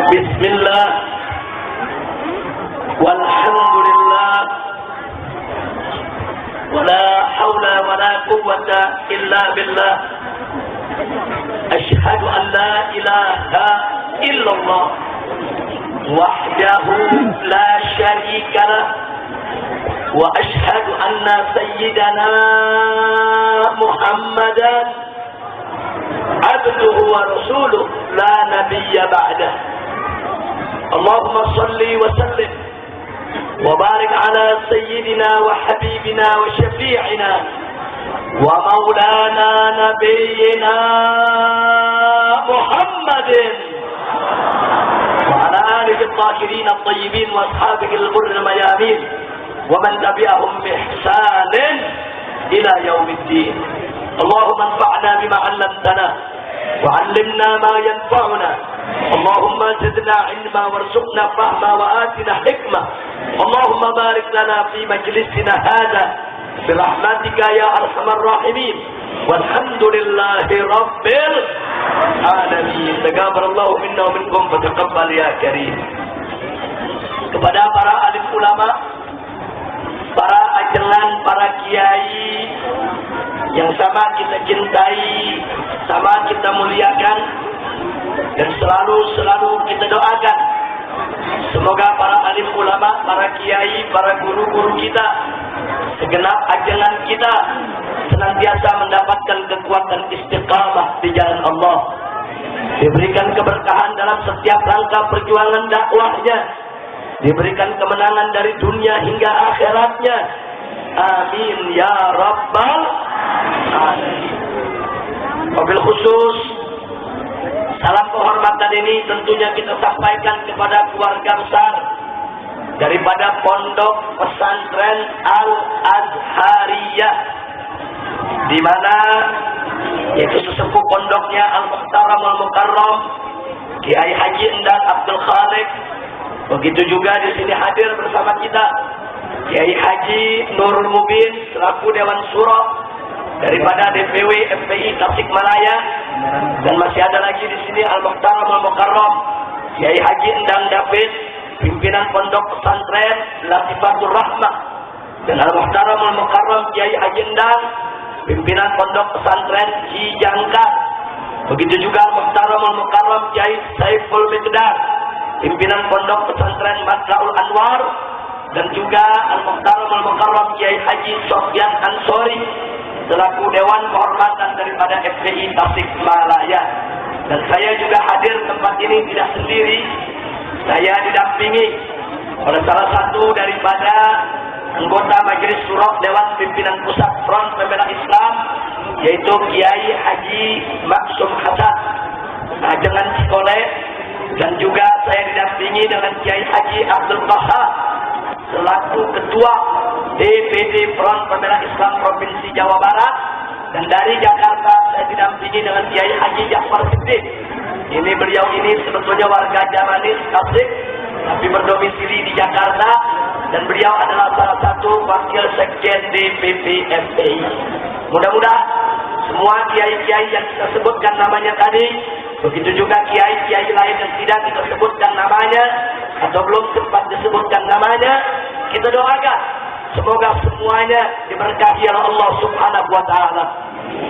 Bismillah, walhamdulillah, wala hawla wala quwwata illa billah. Ashhadu an la ilaha illallah wahdahu la syarika lah, wa ashhadu anna sayyidana Muhammadan abduhu wa rasuluh la nabiyya ba'dah. Allahumma salli wa sallim wa barik ala sayyidina wa habibina wa syafi'ina wa maulana nabiyyina Muhammadin wa ala alihi at-tahirin at-tayyibin wa ashabihi al-ghurr al-mayamin wa man tabi'ahum bi ihsanin ila yaumiddin. Allahumma anfa'na bima 'allamtana wa 'allimna ma yanfa'una. Allahumma zidna 'ilma warzuqna fahma wa atina hikmah. Allahumma barik lana fi majlisina hadha bi rahmatika ya arhamar rahimin. Walhamdulillahi rabbil alamin. Taqabbalallahu minna wa minkum wa taqabbal ya karim. Kepada para alim ulama, para ajelan, para kiai yang sama kita cintai, sama kita muliakan, dan selalu kita doakan semoga para alim ulama, para kiai, para guru-guru kita, segenap ajaran kita senantiasa mendapatkan kekuatan istiqamah di jalan Allah, diberikan keberkahan dalam setiap langkah perjuangan dakwahnya, diberikan kemenangan dari dunia hingga akhiratnya. Amin ya rabbal alamin. Wabil khusus salam penghormatan ini tentunya kita sampaikan kepada keluarga besar daripada Pondok Pesantren Al-Azhariyah, di mana yaitu sesepuh pondoknya Al-Muhtaram Al-Mukarram Kiai Haji Endang Abdul Khalik. Begitu juga di sini hadir bersama kita Kiai Haji Nurul Mubin selaku Dewan Syuro daripada DPW FPI Tasikmalaya, dan masih ada lagi di sini Al-Muhtaram Al-Mukarram Kiai Haji Endang David, pimpinan Pondok Pesantren Latifatul Rahmah, dan Al-Muhtaram Al-Mukarram Kiai Haji Endang, pimpinan Pondok Pesantren Cijangka. Begitu juga Al-Muhtaram Al-Mukarram Kiai Saiful Miqdar, pimpinan Pondok Pesantren Matlaul Anwar, dan juga Al-Muhtaram Al-Mukarram Kiai Haji Sofyan Ansori selaku Dewan Kehormatan daripada FPI Tasikmalaya. Dan saya juga hadir tempat ini tidak sendiri, saya didampingi oleh salah satu daripada anggota Majelis Syuro Dewan Pimpinan Pusat Front Pembela Islam, yaitu Kiai Haji Maksum Hasan Ajengan Cikole. Dan juga saya didampingi dengan Kiai Haji Abdul Qahar selaku Ketua DPD Front Pembela Islam Provinsi Jawa Barat. Dan dari Jakarta saya didampingi dengan Kiai Haji Ja'far Siddiq. Beliau ini sebetulnya warga Jamanis Tasik, tapi berdomisili di Jakarta, dan beliau adalah salah satu wakil sekjen DPP FPI. Mudah-mudahan semua kiai-kiai yang kita sebutkan namanya tadi, begitu juga kiai-kiai lain yang tidak kita sebutkan namanya atau belum sempat disebutkan namanya, kita doakan semoga semuanya diberkahi oleh Allah Subhanahu wa taala,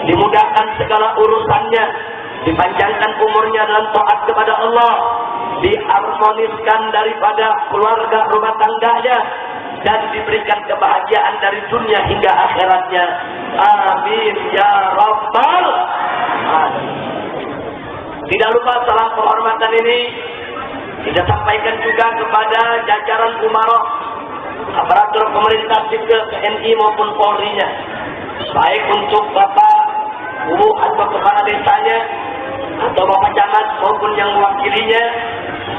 dimudahkan segala urusannya, dipanjangkan umurnya dalam taat kepada Allah, diharmoniskan daripada keluarga rumah tangganya, dan diberikan kebahagiaan dari dunia hingga akhiratnya. Amin ya rabbal alamin. Tidak lupa salam penghormatan ini kita sampaikan juga kepada jajaran umarah, aparatur pemerintah sipil TNI maupun Polri-nya, baik untuk Bapak Guru atau kepala desanya, atau Bapak Camat maupun yang mewakilinya,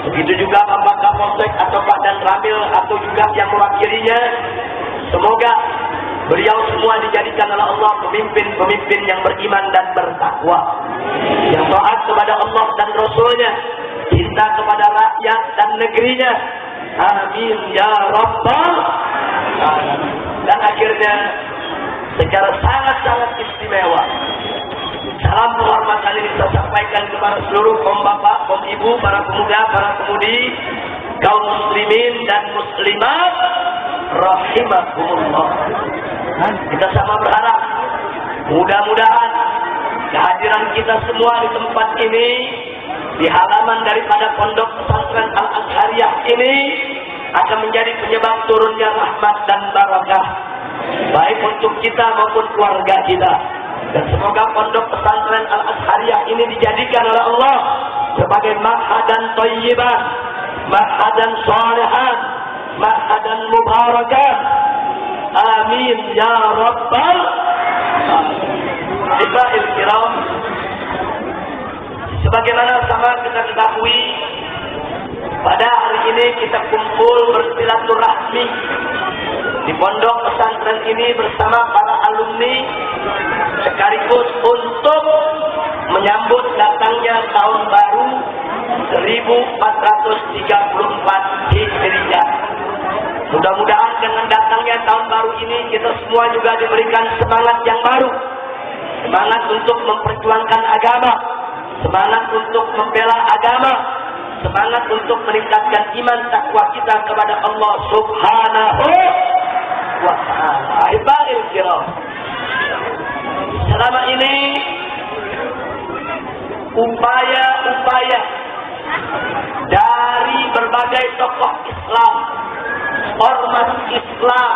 begitu juga Bapak Kapolsek atau Pak Dan Ramil atau juga yang mewakilinya. Semoga beliau semua dijadikan oleh Allah pemimpin-pemimpin yang beriman dan bertakwa, yang taat kepada Allah dan Rasulnya, cinta kepada rakyat dan negerinya. Amin ya rabbal alamin. Dan akhirnya secara sangat-sangat istimewa salam penghormatan ini saya sampaikan sampaikan kepada seluruh kaum bapak, kaum ibu, para pemuda, para pemudi, kaum muslimin dan muslimat rahimakumullah. Kita sama berharap mudah-mudahan kehadiran kita semua di tempat ini, di halaman daripada pondok pesantren Al-Azhariyah ini akan menjadi penyebab turunnya rahmat dan barakah baik untuk kita maupun keluarga kita. Dan semoga pondok pesantren Al-Azhariyah ini dijadikan oleh Allah sebagai ma'hadan thayyiban, ma'hadan shalihan, ma'hadan mubarakan. Amin ya rabbal alamin. Kiram, sebagaimana sama kita ketahui, pada hari ini kita kumpul bersilaturahmi di pondok pesantren ini bersama para alumni sekaligus untuk menyambut datangnya tahun baru 1434 Hijriah. Mudah-mudahan dengan datangnya tahun baru ini kita semua juga diberikan semangat yang baru, semangat untuk memperjuangkan agama, semangat untuk membela agama, semangat untuk meningkatkan iman takwa kita kepada Allah Subhanahu wa ta'ala. Ibail kiram, selama ini upaya-upaya dari berbagai tokoh Islam, ormas Islam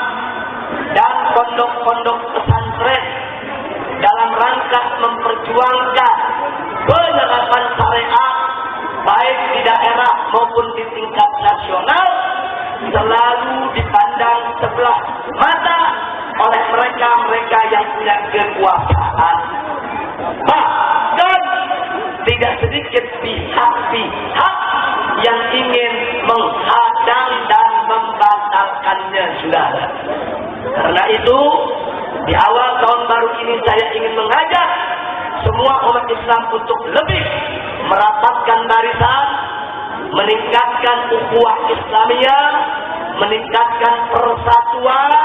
dan pondok-pondok pesantren dalam rangka memperjuangkan penerapan syariat baik di daerah maupun di tingkat nasional selalu dipandang sebelah mata oleh mereka-mereka yang punya kekuasaan. Bahkan tidak sedikit pihak-pihak yang ingin menghadang dan membatalkannya, saudara. Karena itu, di awal tahun baru ini saya ingin mengajak semua umat Islam untuk lebih merapatkan barisan, meningkatkan ukhuwah Islamiyah, meningkatkan persatuan,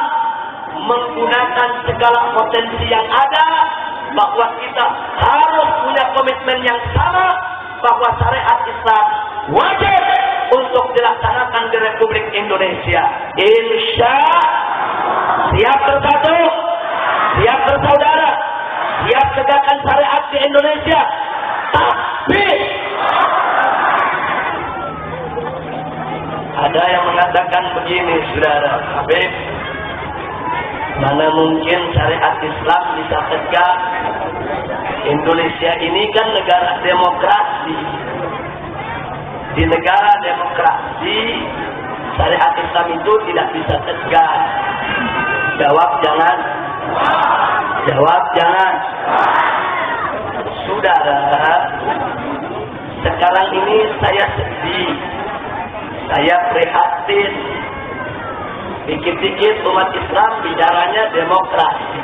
menggunakan segala potensi yang ada, bahwa kita harus punya komitmen yang sama bahwa syariat Islam wajib untuk dilaksanakan di Republik Indonesia. Insya siap bersatu, siap bersaudara, siap tegakkan syariat di Indonesia. Tapi ada yang mengatakan begini, saudara Habib, mana mungkin syariat Islam bisa tegak? Indonesia ini kan negara demokrasi. Di negara demokrasi, syariat Islam itu tidak bisa tegak. Jawab jangan. Jawab jangan. Saudara, sekarang ini saya sedih, saya prihatin. Dikit-dikit umat Islam bicaranya demokrasi.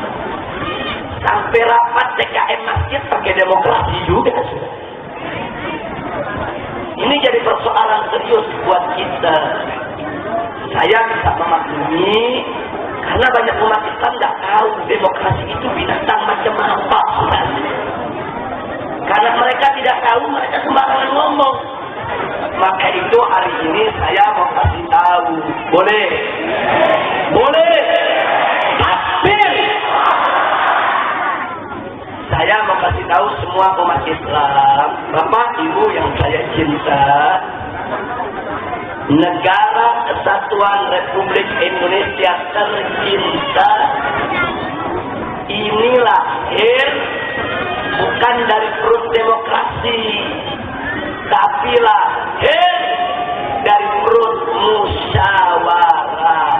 Sampai rapat DKM masjid pakai demokrasi juga. Ini jadi persoalan serius buat kita. Saya bisa memaklumi karena banyak umat Islam nggak tahu demokrasi itu binatang macam apa. Karena mereka tidak tahu, mereka sembarangan ngomong. Maka itu hari ini saya mau kasih tahu. Boleh? Boleh? Takbir! Saya mau kasih tahu semua umat Islam, Bapak Ibu yang saya cinta, Negara Kesatuan Republik Indonesia tercinta ini lahir bukan dari perut demokrasi, tapi lahir dari perut musyawarah.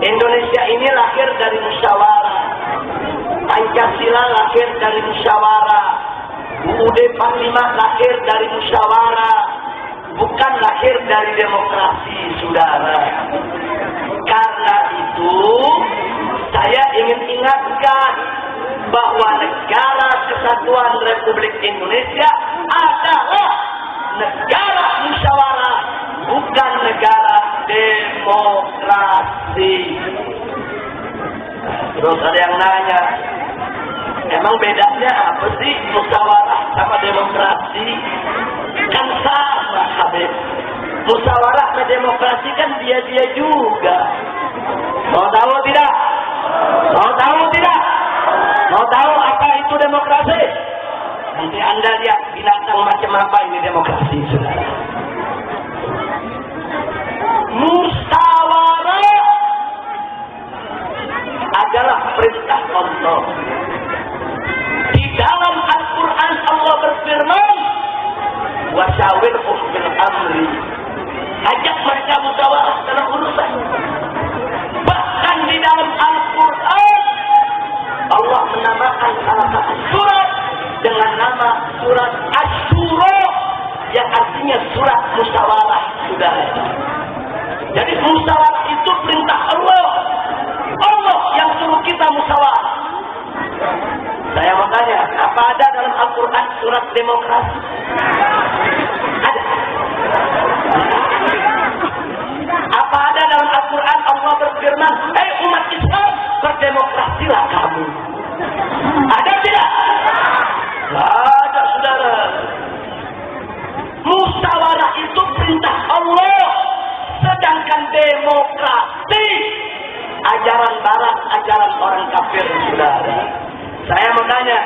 Indonesia ini lahir dari musyawarah. Pancasila lahir dari musyawarah. UUD 45 lahir dari musyawarah. Bukan lahir dari demokrasi, saudara. Karena itu, saya ingin ingatkan bahwa Negara Kesatuan Republik Indonesia adalah negara musyawarah, bukan negara demokrasi. Terus ada yang nanya, emang bedanya apa sih musyawarah sama demokrasi? Kan sama, Habib. Musyawarah dan demokrasi kan dia juga. Mau tahu tidak? Mau tahu tidak? Mau tahu apa itu demokrasi? Nanti Anda lihat binatang macam apa ini demokrasi, saudara. Musyawarah adalah perintah Allah. Di dalam Al-Quran Allah berfirman, "Wasyawirhum fil amri." Ajak mereka musyawarah dalam urusan. Bahkan di dalam Al-Quran Allah menamakan salah satu surat dengan nama surat Asy-Syura, yang artinya surat musyawarah, saudara. Jadi musyawarah itu perintah Allah. Allah yang suruh kita musyawarah. Saya mau tanya, apa ada dalam Al-Quran surat demokrasi? Ada. Apa ada dalam Al-Quran Allah berfirman, "Hei umat Islam, berdemokrasilah kamu"? Ada tidak? Ada, saudara. Musyawarah itu perintah Allah. Sedangkan demokrasi ajaran barat, ajaran orang kafir, saudara. Saya mau tanya,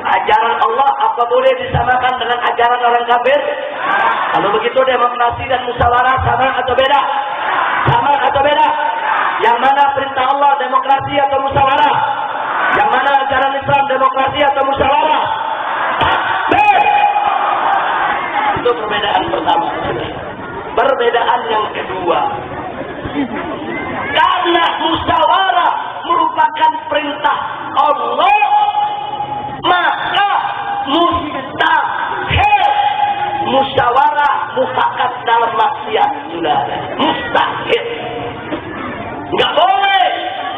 ajaran Allah apa boleh disamakan dengan ajaran orang kafir? Kalau begitu demokrasi dan musyawarah sama atau beda? Sama atau beda? Yang mana perintah Allah, demokrasi atau musyawarah? Yang mana ajaran Islam, demokrasi atau musyawarah? Itu perbedaan pertama. Perbedaan yang kedua, karena musyawarah merupakan perintah Allah, maka mustahil musyawarah mufakat dalam maksiat, saudara. Mustahil. Nggak boleh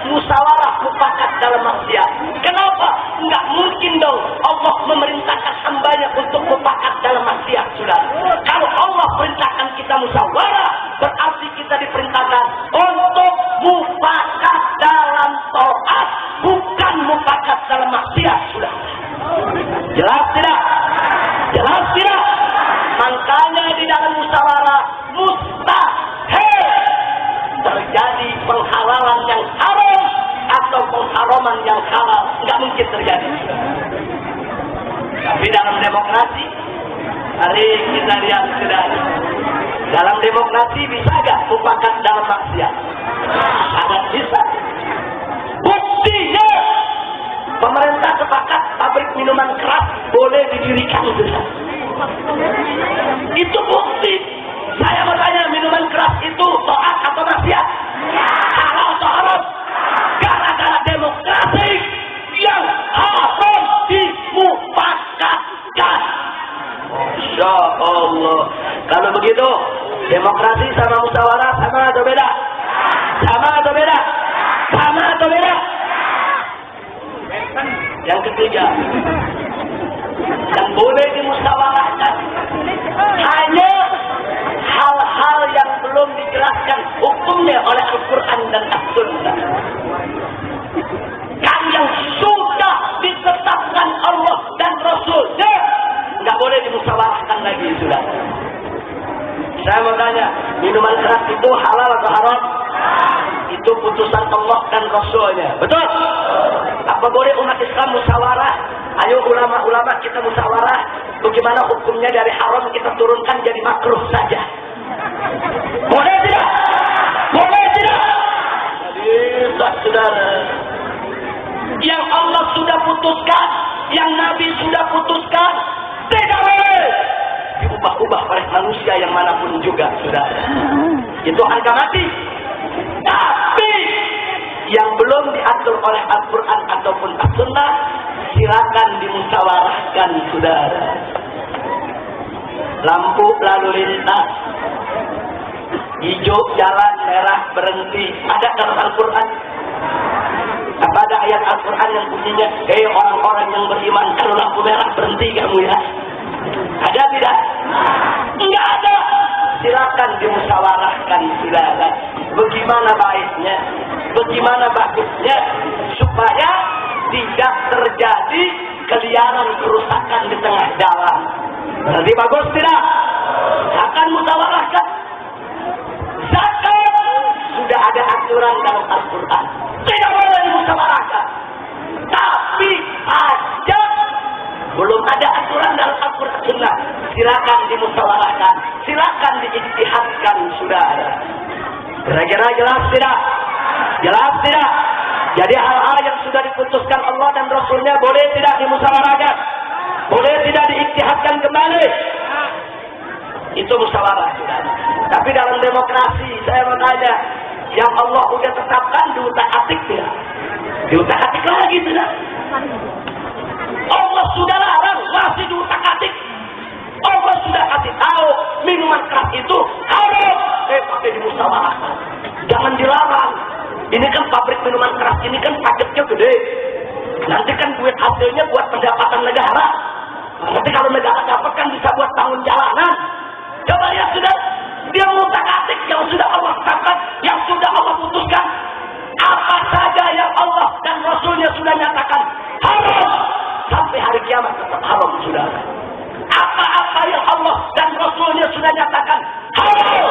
musyawarah mufakat dalam maksiat. Kenapa? Nggak mungkin dong Allah memerintahkan hambanya untuk mufakat dalam maksiat, saudara. Kalau Allah perintahkan kita musyawarah, berarti kita diperintahkan untuk mufakat dalam taat, bukan mufakat dalam maksiat, saudara. Jelas tidak? Jelas tidak? Makanya di dalam musyawarah mustahil terjadi penghalalan yang haram atau pengharaman yang halal. Nggak mungkin terjadi. Tapi dalam demokrasi, mari kita lihat, saudara. Dalam demokrasi bisa nggak mufakat dalam maksiat? Sangat bisa. Buktinya, pemerintah sepakat pabrik minuman keras boleh didirikan, saudara. Itu bukti. Saya bertanya, minuman keras itu taat atau maksiat? Halal atau haram? Gara-gara demokrasi yang haram dimufakatkan. Masya Allah. Kalau begitu, demokrasi sama musyawarah sama atau beda? Sama atau beda? Sama atau beda? Yang ketiga, yang boleh dimusyawarahkan hanya hal-hal yang belum dijelaskan hukumnya oleh Al-Quran dan As-Sunnah. Kan yang sudah ditetapkan Allah dan Rasulnya nggak boleh dimusyawarahkan lagi, sudah. Saya mau tanya, minuman keras itu halal atau haram? Itu putusan Allah dan Rasulnya, betul? Apa boleh umat Islam musyawarah? Ayo ulama-ulama kita musyawarah, bagaimana hukumnya dari haram kita turunkan jadi makruh saja. Boleh tidak? Boleh tidak? Jadi, saudara, yang Allah sudah putuskan, yang Nabi sudah putuskan, tidak boleh diubah-ubah oleh manusia yang manapun juga, saudara. Itu harga mati. Tapi yang belum diatur oleh Al-Quran ataupun As-Sunnah, silakan dimusyawarahkan, saudara. Lampu lalu lintas, hijau jalan, merah berhenti, ada dalam Al-Quran? Apa ada ayat Al-Quran yang bunyinya, "Hei orang-orang yang beriman, kalau lampu merah berhenti kamu ya"? Ada tidak? Enggak ada. Silakan dimusyawarahkan, saudara. Bagaimana baiknya, bagaimana bagusnya supaya tidak terjadi keliaran kerusakan di tengah jalan. Berarti bagus tidak? Akan musyawarahkan. Zakat sudah ada aturan dalam Al-Quran, tidak boleh dimusyawarahkan. Tapi pajak belum ada aturan dalam Al-Quran Sunnah. Silakan dimusyawarahkan, silakan diijtihadkan, saudara. Kira-kira jelas tidak? Jelas tidak? Jadi hal-hal yang sudah diputuskan Allah dan Rasulnya boleh tidak dimusyawarahkan? Boleh tidak diijtihadkan kembali? Itu musyawarah, saudara. Tapi dalam demokrasi, saya mau tanya, yang Allah sudah tetapkan diutak-atik tidak? Diutak-atik lagi tidak? Allah sudah larang, masih diutak-atik. Allah sudah kasih tahu minuman keras itu haram, pakai dimusyawarahkan. Jangan dilarang. Ini kan pabrik minuman keras ini kan pajaknya gede. Nanti kan duit hasilnya buat pendapatan negara. Nanti kalau negara dapat kan bisa buat bangun jalanan. Coba lihat sudah, dia mengutak-atik yang sudah Allah tetapkan, yang sudah Allah putuskan. Apa saja yang Allah dan Rasulnya sudah nyatakan haram, sampai hari kiamat tetap haram, saudara. Apa-apa yang Allah dan Rasulnya sudah nyatakan halal,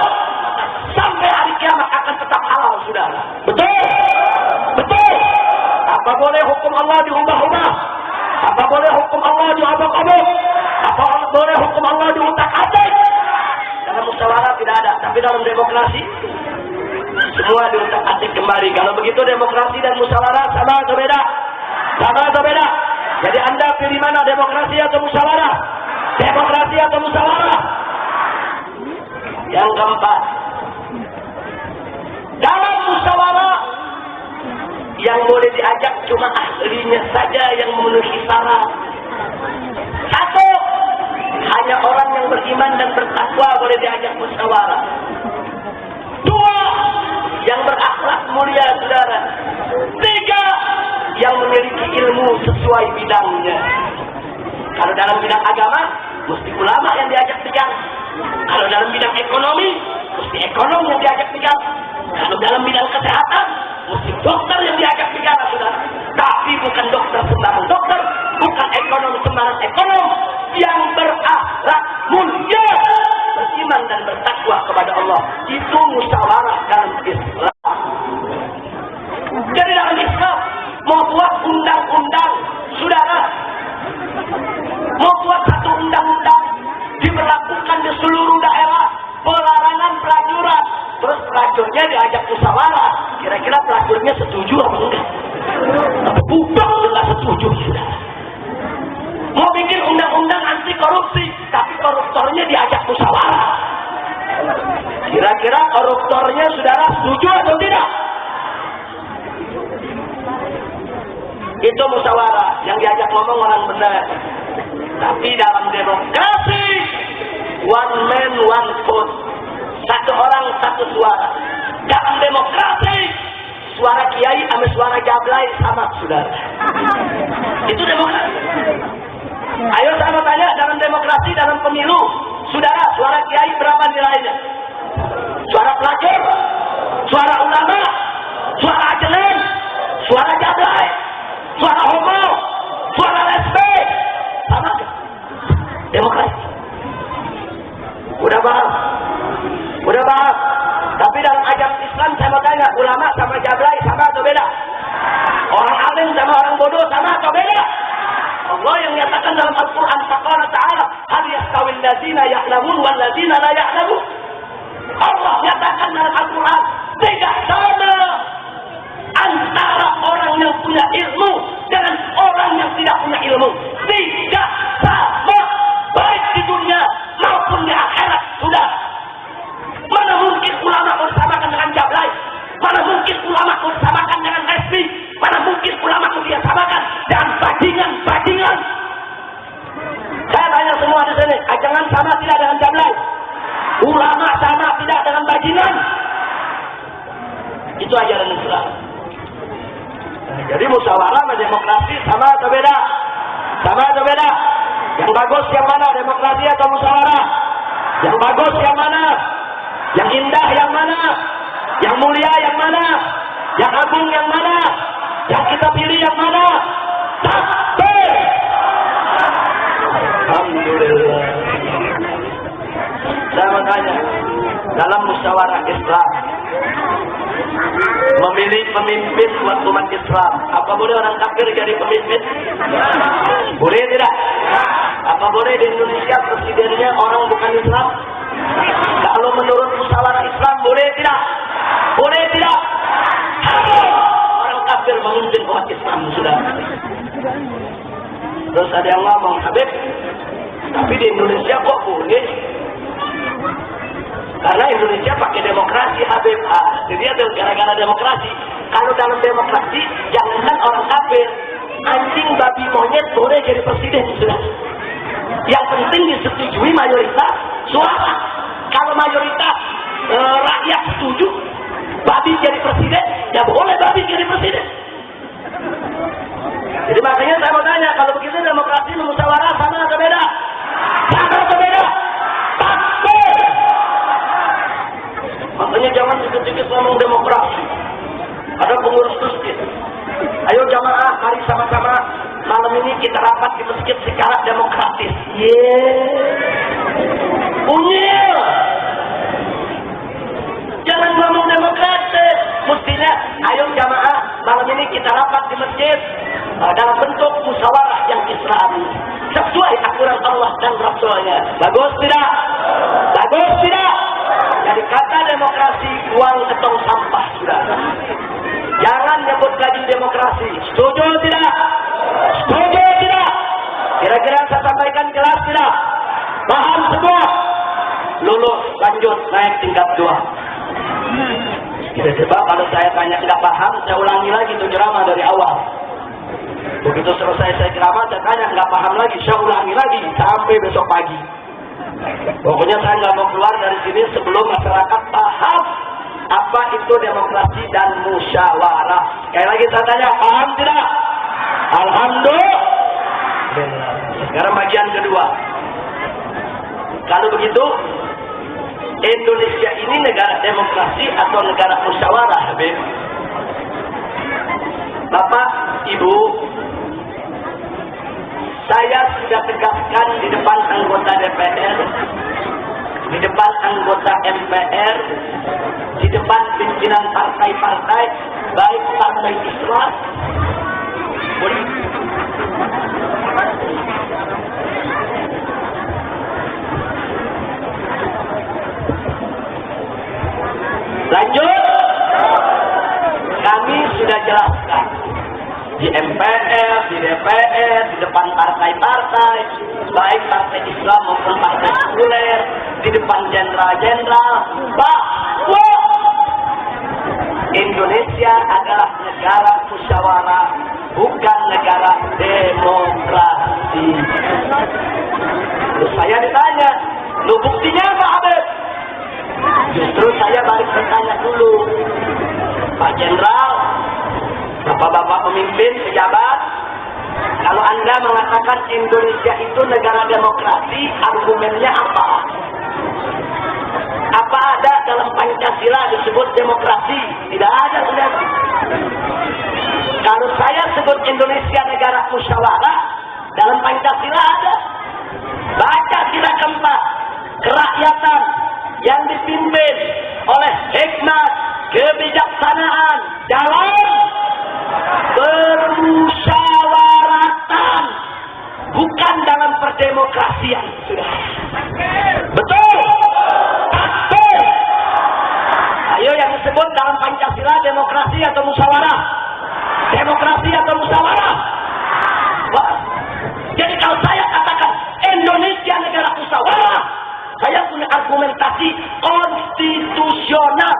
sampai hari kiamat akan tetap halal, saudara. Betul? Betul? Apa boleh hukum Allah diubah-ubah? Apa boleh hukum Allah diobok-obok? Apa boleh hukum Allah diutak-atik? Dalam musyawarah tidak ada, tapi dalam demokrasi semua diutak-atik kembali. Kalau begitu demokrasi dan musyawarah sama atau beda? Sama atau beda? Jadi Anda pilih mana, demokrasi atau musyawarah? Demokrasi atau musyawarah? Yang keempat, dalam musyawarah yang boleh diajak cuma ahlinya saja yang memenuhi syarat. Satu, hanya orang yang beriman dan bertakwa boleh diajak musyawarah. Dua, yang berakhlak mulia, saudara. Tiga, yang memiliki ilmu sesuai bidangnya. Kalau dalam bidang agama, mesti ulama yang diajak bicara. Kalau dalam bidang ekonomi, mesti ekonom yang diajak bicara. Kalau dalam bidang kesehatan, mesti dokter yang diajak bicara, saudara. Tapi bukan dokter sembarang dokter, bukan ekonom sembarang ekonom, yang berakhlak mulia, beriman dan bertakwa kepada Allah. Itu musyawarah dalam Islam. Jadi dalam Islam mau buat undang-undang, saudara, mau buat satu undang-undang diberlakukan di seluruh daerah, pelarangan pelacuran, terus pelacurnya diajak musyawarah, kira-kira pelacurnya setuju apa enggak? Bukan enggak setuju, saudara. Mau bikin undang-undang anti korupsi, tapi koruptornya diajak musyawarah, kira-kira koruptornya, saudara, setuju atau tidak? Itu musyawarah, yang diajak ngomong orang benar. Tapi dalam demokrasi, one man one vote, satu orang satu suara. Dalam demokrasi, suara kiai sama suara jablay sama, saudara. Itu demokrasi. Ayo saya tanya, dalam demokrasi, dalam pemilu, saudara, suara kiai berapa nilainya? Suara pelacur, suara ulama, suara ajelen, suara jablay, suara homo, suara lesbik, sama gak? Demokrasi. Udah paham? Udah paham? Tapi dalam ajaran Islam saya mau tanya, ulama sama jablay sama atau beda? Orang alim sama orang bodoh sama atau beda? Allah yang nyatakan dalam Al-Quran, Faqala ta'ala, hal yastawil ladzina ya'lamun wal ladzina la ya'lamun. Allah nyatakan dalam Al-Quran, tidak sama antara orang yang punya ilmu dengan orang yang tidak punya ilmu. Tidak sama, baik di dunia maupun di akhirat, sudah. Mana mungkin ulama bersamakan dengan jablay? Mana mungkin ulama bersamakan dengan lesbi? Mana mungkin ulama dia samakan dengan bajingan? Saya tanya semua di sini, jangan sama tidak dengan jablay? Ulama sama tidak dengan bajingan? Itu ajaran Islam. Jadi musyawarah sama demokrasi sama atau beda? Sama atau beda? Yang bagus yang mana, demokrasi atau musyawarah? Yang bagus yang mana? Yang indah yang mana? Yang mulia yang mana? Yang agung yang mana? Yang kita pilih yang mana? Takbir. Alhamdulillah. Saya mau tanya, dalam musyawarah Islam memilih pemimpin buat umat Islam, apa boleh orang kafir jadi pemimpin? Boleh tidak? Apa boleh di Indonesia presidennya orang bukan Islam? Kalau menurut musyawarah Islam boleh tidak? Boleh tidak? Orang kafir memimpin umat Islam sudah. Terus ada yang ngomong, Habib, tapi di Indonesia kok boleh? Karena Indonesia pakai demokrasi, Habib. Jadi ada gara-gara demokrasi. Kalau dalam demokrasi, jangankan orang kafir, anjing, babi, monyet boleh jadi presiden sudah. Yang penting disetujui mayoritas suara. Kalau mayoritas rakyat setuju babi jadi presiden, ya boleh babi jadi presiden. Jadi makanya saya mau tanya, kalau begitu demokrasi musyawarah sama atau beda? Sama atau beda? Takbir. Makanya jangan dikit-dikit ngomong demokrasi. Ada pengurus masjid. Ayo jamaah, mari sama-sama malam ini kita rapat di masjid secara demokratis. Unyil. Jangan ngomong demokratis. Mestinya, ayo jamaah, malam ini kita rapat di masjid dalam bentuk musyawarah yang Islami. Sesuai aturan Allah dan Rasulnya. Bagus tidak? Bagus tidak? Jadi kata demokrasi, buang ke tong sampah sudah. Jangan nyebut lagi demokrasi. Setuju tidak? Setuju tidak? Kira-kira saya sampaikan jelas tidak? Paham semua? Lulus, lanjut, naik tingkat 2. Tiba-tiba kalau saya tanya nggak paham, saya ulangi lagi itu ceramah dari awal. Begitu selesai saya ceramah, saya tanya nggak paham lagi, saya ulangi lagi sampai besok pagi. Pokoknya saya nggak mau keluar dari sini sebelum masyarakat paham apa itu demokrasi dan musyawarah. Sekali lagi saya tanya, paham tidak? Alhamdulillah. Sekarang bagian kedua. Kalau begitu, Indonesia ini negara demokrasi atau negara musyawarah, Habib? Bapak, Ibu, saya sudah tegaskan di depan anggota DPR, di depan anggota MPR, di depan pimpinan partai-partai, baik partai Islam, lanjut, kami sudah jelaskan di MPR, di DPR, di depan partai-partai, baik partai Islam maupun partai sekuler, di depan jenderal-jenderal, bahwa Indonesia adalah negara musyawarah, bukan negara demokrasi. Terus saya ditanya, lu buktinya apa, Habib? Justru saya balik bertanya dulu, Pak Jenderal, Bapak-bapak pemimpin, pejabat, kalau Anda mengatakan Indonesia itu negara demokrasi, argumennya apa? Apa ada dalam Pancasila disebut demokrasi? Tidak ada, sudah. Kalau saya sebut Indonesia negara musyawarah, dalam Pancasila ada. Baca sila keempat, kerakyatan yang dipimpin oleh hikmat, kebijaksanaan dalam bermusyawaratan, bukan dalam perdemokrasian, sudah. Betul? Betul. Ayo yang disebut dalam Pancasila demokrasi atau musyawarah? Demokrasi atau musyawarah? Wah. Jadi kalau saya katakan Indonesia negara musyawarah, saya punya argumentasi konstitusional.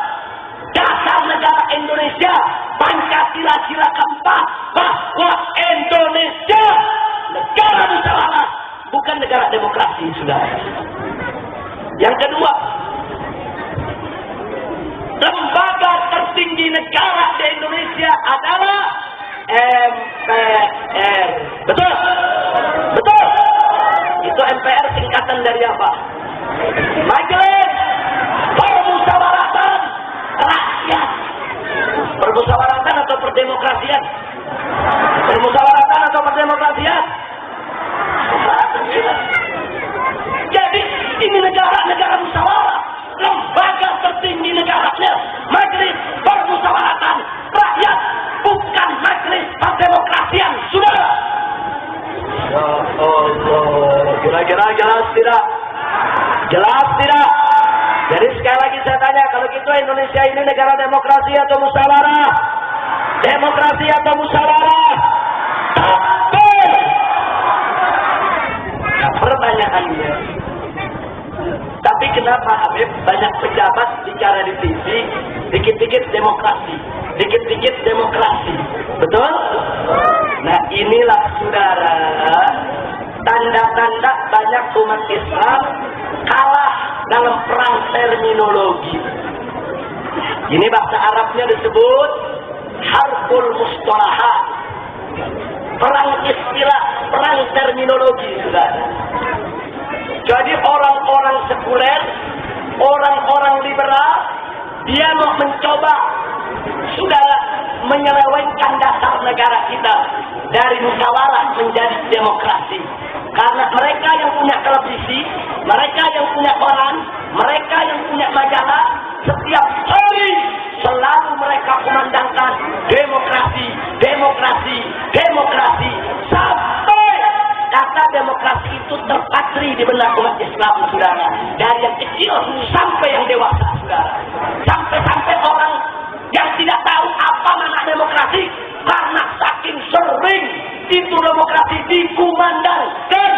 Dasar negara Indonesia, Pancasila sila keempat, bahwa Indonesia negara musyawarah, bukan negara demokrasi, sudah. Yang kedua, lembaga tertinggi negara di Indonesia adalah MPR. Betul? Betul? Itu MPR singkatan dari apa? Majelis Permusyawaratan Rakyat. Permusyawaratan atau perdemokrasian? Permusyawaratan atau perdemokrasian. Jadi ini negara musyawarah, lembaga tertinggi negaranya Majelis Permusyawaratan Rakyat, bukan Majelis Perdemokrasian, saudara. Ya Allah, kira-kira jelas tidak? Jelas tidak? Jadi sekali lagi saya tanya, kalau gitu Indonesia ini negara demokrasi atau musyawarah? Demokrasi atau musyawarah? Takbir! Nah, pertanyaannya, tapi kenapa Habib banyak pejabat bicara di TV, dikit-dikit demokrasi, dikit-dikit demokrasi, betul? Nah inilah saudara, tanda-tanda banyak umat Islam kalah dalam perang terminologi. Ini bahasa Arabnya disebut harbul mustalahat, perang istilah, perang terminologi, saudara. Jadi orang-orang sekuler, orang-orang liberal, dia mau mencoba, saudara, menyelewengkan dasar negara kita dari musyawarah menjadi demokrasi. Karena mereka yang punya televisi, mereka yang punya koran, mereka yang punya majalah, setiap hari selalu mereka kumandangkan demokrasi, demokrasi, demokrasi, sampai kata demokrasi itu terpatri di benak umat Islam, saudara. Dari yang kecil sampai yang dewasa, saudara. Sampai-sampai orang yang tidak tahu apa mana demokrasi, karena saking sering itu demokrasi dikumandangkan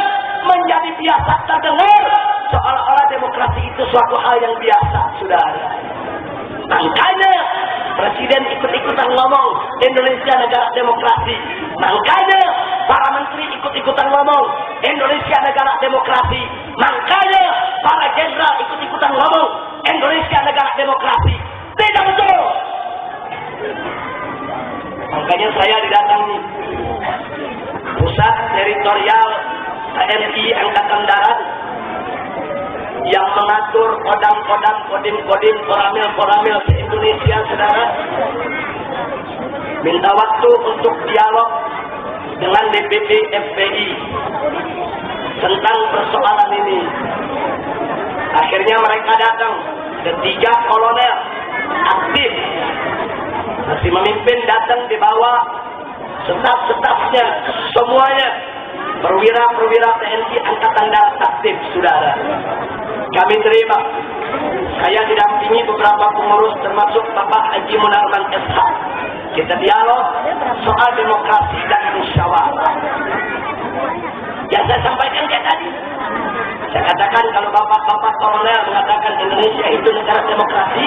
menjadi biasa terdengar, seolah-olah demokrasi itu suatu hal yang biasa, saudara. Makanya presiden ikut-ikutan ngomong Indonesia negara demokrasi. Makanya para menteri ikut-ikutan ngomong Indonesia negara demokrasi. Makanya para jenderal ikut-ikutan ngomong Indonesia negara demokrasi. Tidak betul. Makanya saya didatangi pusat teritorial TNI Angkatan Darat yang mengatur kodam-kodam, kodim-kodim, koramil-koramil se-Indonesia, saudara. Minta waktu untuk dialog dengan DPP FPI tentang persoalan ini. Akhirnya mereka datang, ketiga kolonel aktif, masih memimpin, datang di bawah staf-stafnya, semuanya perwira-perwira TNI Angkatan Darat aktif, saudara. Kami terima. Saya didampingi beberapa pengurus termasuk Bapak Haji Munarman SH. Kita dialog soal demokrasi dan musyawarah. Yang saya sampaikan kayak tadi. Saya katakan kalau bapak-bapak kolonel mengatakan Indonesia itu negara demokrasi,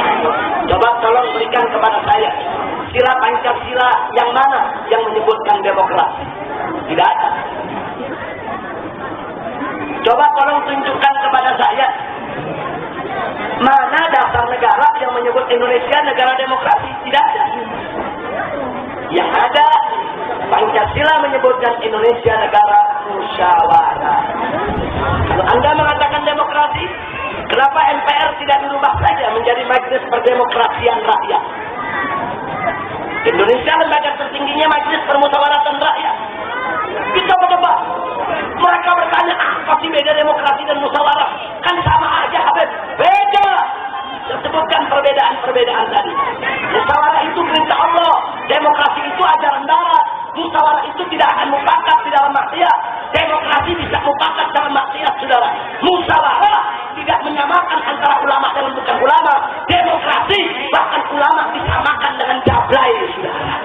coba tolong berikan kepada saya sila Pancasila yang mana yang menyebutkan demokrasi. Tidak ada. Coba tolong tunjukkan kepada saya mana dasar negara yang menyebut Indonesia negara demokrasi. Tidak ada. Yang ada Pancasila menyebutkan Indonesia negara musyawarah. Kalau Anda mengatakan demokrasi, kenapa MPR tidak dirubah saja menjadi Majelis Perdemokrasian Rakyat? Indonesia lembaga tertingginya Majelis Permusyawaratan Rakyat. Kita coba. Mereka bertanya, apa sih beda demokrasi dan musyawarah? Kan sama aja, Habib. Beda. Disebutkan perbedaan-perbedaan tadi. Musyawarah itu perintah Allah. Demokrasi itu ajaran darat. Musyawarah itu tidak akan mufakat di dalam maksiat. Demokrasi bisa mufakat dalam maksiat, saudara. Musyawarah tidak menyamakan antara ulama dengan bukan ulama. Demokrasi bahkan ulama disamakan dengan jablay, saudara.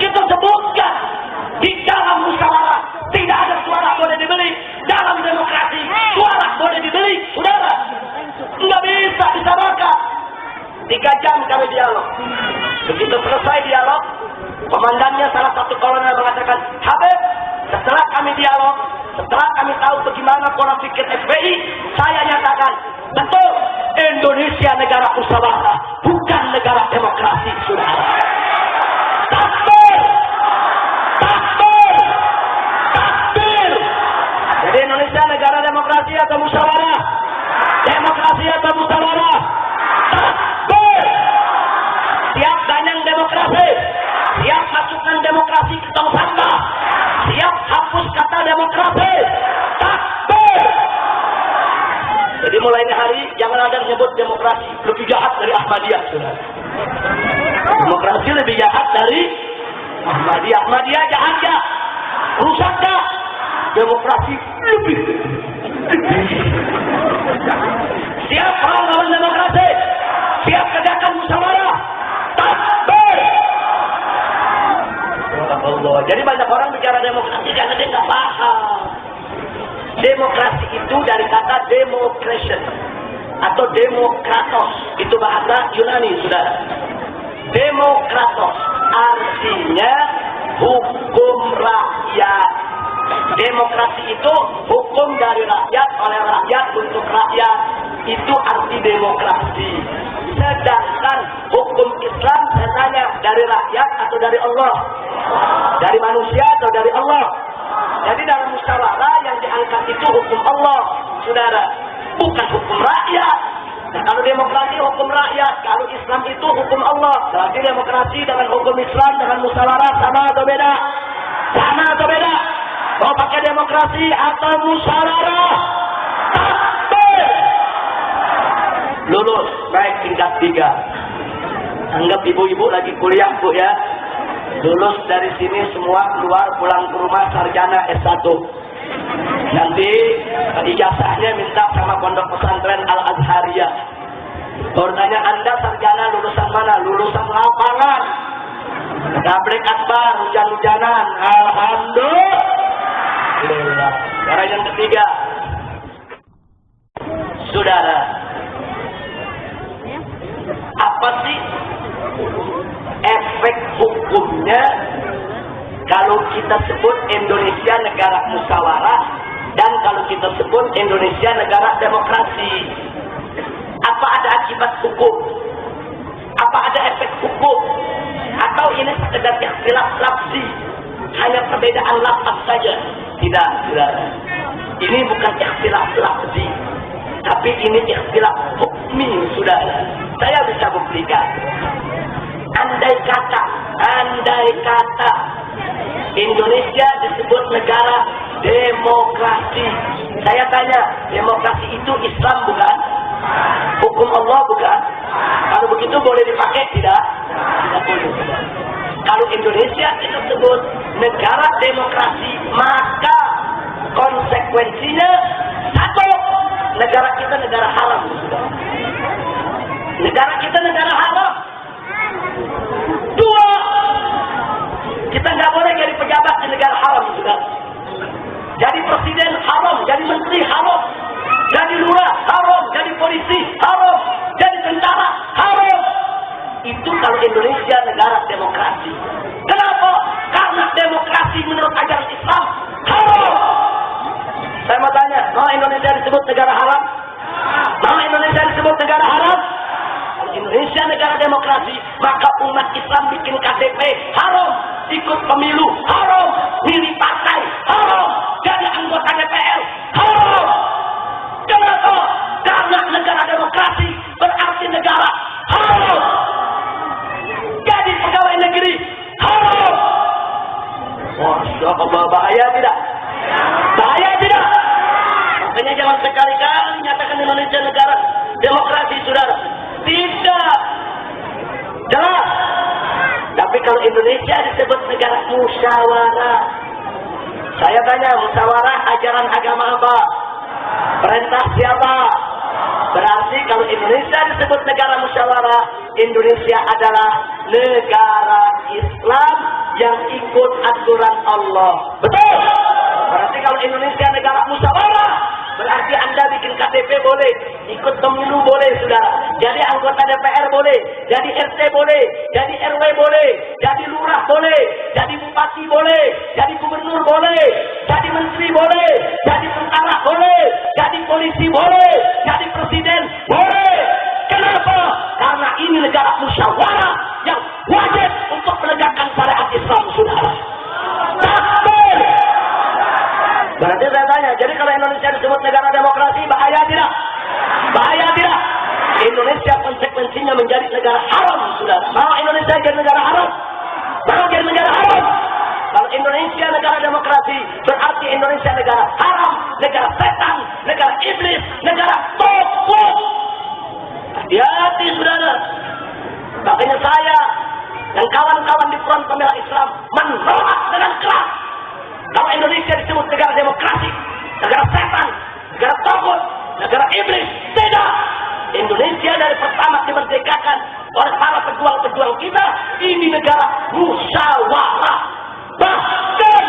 Kita sebutkan di dalam musyawarah tidak ada suara boleh dibeli. Dalam demokrasi suara boleh dibeli, saudara. Nggak bisa disamakan. 3 jam kami dialog. Begitu selesai dialog, komandannya salah satu kolonel mengatakan, Habib, setelah kami dialog, setelah kami tahu bagaimana pola pikir FPI, saya nyatakan, betul, Indonesia negara musyawarah, bukan negara demokrasi, saudara. Takbir! Takbir! Takbir! Jadi Indonesia negara demokrasi atau musyawarah? Demokrasi atau musyawarah? Takbir! Siap ganyang demokrasi, siap masukkan demokrasi ke tong sampah. demokrasi. Takbir. Jadi mulai ini hari jangan ada yang nyebut demokrasi lebih jahat dari Ahmadiyah, saudara. Demokrasi lebih jahat dari Ahmadiyah. Ahmadiyah jahat ya, rusak ya. Demokrasi lebih. Siap perang lawan demokrasi, siap kerjakan musyawarah. Takbir. Allah. Jadi banyak orang bicara demokrasi karena dia nggak paham. Demokrasi itu dari kata democration atau demokratos, itu bahasa Yunani, saudara. Demokratos artinya hukum rakyat. Demokrasi itu hukum dari rakyat oleh rakyat untuk rakyat. Itu arti demokrasi. Sedangkan hukum Islam katanya dari rakyat atau dari Allah? Dari manusia atau dari Allah? Jadi dalam musyawarah yang diangkat itu hukum Allah, saudara, bukan hukum rakyat. Nah, kalau demokrasi hukum rakyat, kalau Islam itu hukum Allah. Berarti demokrasi dengan hukum Islam dengan musyawarah sama atau beda? Sama atau beda? Mau pakai demokrasi atau musyawarah? Takbir. Lulus naik tingkat 3. Anggap ibu-ibu lagi kuliah, Bu, ya. Lulus dari sini semua keluar pulang ke rumah sarjana S1. Nanti ijazahnya minta sama pondok pesantren Al-Azhariyah. Bertanya, Anda sarjana lulusan mana? Lulusan lapangan. Tablik akbar, hujan-hujanan. Alhamdulillah. Cara yang ketiga, saudara, apa sih efek hukumnya kalau kita sebut Indonesia negara musyawarah dan kalau kita sebut Indonesia negara demokrasi? Apa ada akibat hukum? Apa ada efek hukum? Atau ini sekedar ikhtilaf lafzi, hanya perbedaan lafaz saja? Tidak, saudara. Ini bukan ikhtilaf lafzi, tapi ini ikhtilaf hukmi, saudara. Saya bisa buktikan. Andai kata Indonesia disebut negara demokrasi. Saya tanya, demokrasi itu Islam bukan? Hukum Allah bukan? Kalau begitu boleh dipakai tidak? Tidak boleh. Kalau Indonesia disebut negara demokrasi, maka konsekuensinya satu, negara kita negara haram. Negara kita negara haram. Dua, kita nggak boleh jadi pejabat di negara haram, sudah. Jadi presiden haram, jadi menteri haram, jadi lurah haram, jadi polisi haram, jadi tentara haram. Itu kalau Indonesia negara demokrasi. Kenapa? Karena demokrasi menurut ajaran Islam haram. Saya mau tanya, mau Indonesia disebut negara haram? Mau Indonesia disebut negara haram? Indonesia negara demokrasi, maka umat Islam bikin KTP haram, ikut pemilu haram, milih partai haram, jadi anggota DPR haram. Kenapa? Karena negara demokrasi berarti negara haram. Jadi pegawai negeri haram. Masya Allah, bahaya tidak? Bahaya tidak? Makanya jangan sekali-kali nyatakan Indonesia negara demokrasi, saudara. Tidak. Jelas. Tapi kalau Indonesia disebut negara musyawarah, saya tanya, musyawarah ajaran agama apa? Perintah siapa? Berarti kalau Indonesia disebut negara musyawarah, Indonesia adalah negara Islam yang ikut aturan Allah. Betul? Berarti kalau Indonesia negara musyawarah, berarti Anda bikin KTP boleh, ikut pemilu boleh, sudah. Jadi anggota DPR boleh, jadi RT boleh, jadi RW boleh, jadi lurah boleh, jadi bupati boleh, jadi gubernur boleh, jadi menteri boleh, jadi tentara boleh, jadi polisi boleh, jadi presiden boleh. Kenapa? Karena ini negara musyawarah yang wajib untuk menegakkan syariat Islam, saudara. Takbir. Berarti saya tanya, jadi kalau Indonesia disebut negara demokrasi, bahaya tidak? Bahaya tidak? Indonesia konsekuensinya menjadi negara haram, saudara. Mau Indonesia jadi negara haram? Mau jadi negara haram? Kalau Indonesia negara demokrasi, berarti Indonesia negara haram, negara setan, negara iblis, negara togut. Hati-hati saudara. Makanya saya dan kawan-kawan di Front Pembela Islam menolak dengan keras kalau Indonesia disebut negara demokrasi, negara setan, negara togut, negara iblis. Tidak. Indonesia dari pertama dimerdekakan oleh para pejuang-pejuang kita, ini negara musyawarah. Bahkan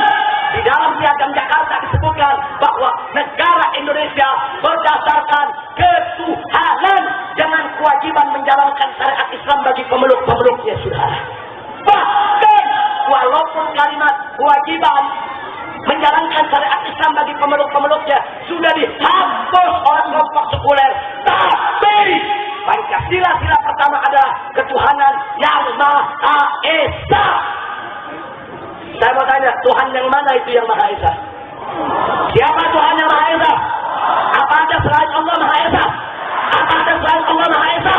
di dalam Piagam Jakarta disebutkan bahwa negara Indonesia berdasarkan ketuhanan dengan kewajiban menjalankan syariat Islam bagi pemeluk-pemeluknya, saudara. Bahkan walaupun kalimat kewajiban menjalankan syariat Islam bagi pemeluk-pemeluknya sudah dihapus oleh kelompok sekuler, tapi Pancasila sila pertama adalah ketuhanan yang Maha Esa. Saya mau tanya, Tuhan yang mana itu yang Maha Esa? Siapa Tuhan yang Maha Esa? Apa ada selain Allah Maha Esa? Apa ada selain Allah Maha Esa?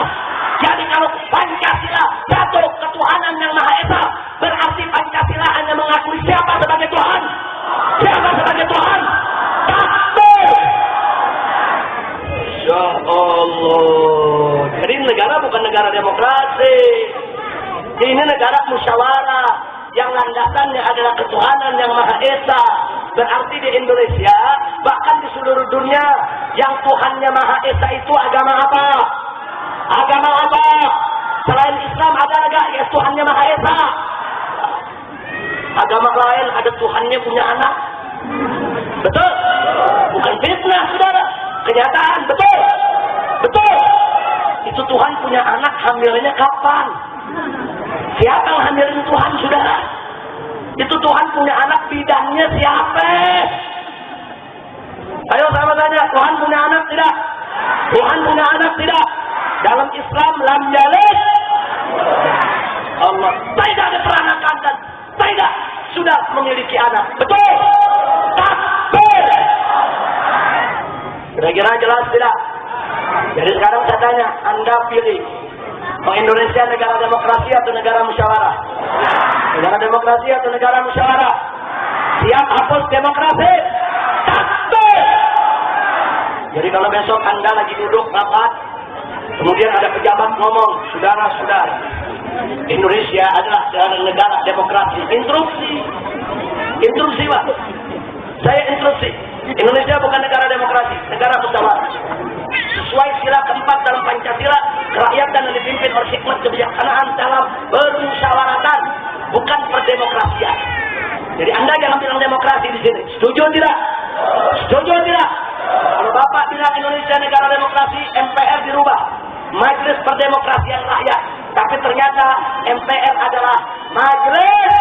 Jadi kalau Pancasila satu ketuhanan yang Maha Esa, berarti Pancasila hanya mengakui siapa sebagai Tuhan? Siapa sebagai Tuhan? Takbir! Ya Allah. Jadi negara bukan negara demokrasi. Ini negara musyawarah yang landasannya adalah ketuhanan yang Maha Esa. Berarti di Indonesia, bahkan di seluruh dunia, yang Tuhannya Maha Esa itu agama apa? Agama apa? Selain Islam ada nggak ya Tuhannya Maha Esa? Agama lain ada Tuhannya punya anak. Betul? Bukan fitnah, saudara. Kenyataan, betul? Betul. Itu Tuhan punya anak, hamilnya kapan? Siapa yang hamilin Tuhan, saudara? Itu Tuhan punya anak, bidannya siapa? Ayo sama tanya, Tuhan punya anak tidak? Tuhan punya anak tidak? Dalam Islam lam yalid Allah tidak diperanakan dan tidak sudah memiliki anak. Betul? Takbir. Kira-kira jelas tidak? Jadi sekarang saya tanya, Anda pilih mau Indonesia negara demokrasi atau negara musyawarah? Negara demokrasi atau negara musyawarah? Siap hapus demokrasi? Takbir. Jadi kalau besok Anda lagi duduk rapat, kemudian ada pejabat ngomong, saudara-saudara, Indonesia adalah negara demokrasi. Instruksi Pak. Saya instruksi. Indonesia bukan negara demokrasi, negara musyawarah. Sesuai sila keempat dalam Pancasila, kerakyatan yang dipimpin oleh hikmat kebijaksanaan dalam bermusyawaratan, bukan perdemokrasian. Jadi Anda jangan bilang demokrasi di sini. Setuju tidak? Setuju tidak? Kalau Bapak bilang Indonesia negara demokrasi, MPR dirubah, Majelis Perdemokrasian Rakyat. Tapi ternyata MPR adalah Majelis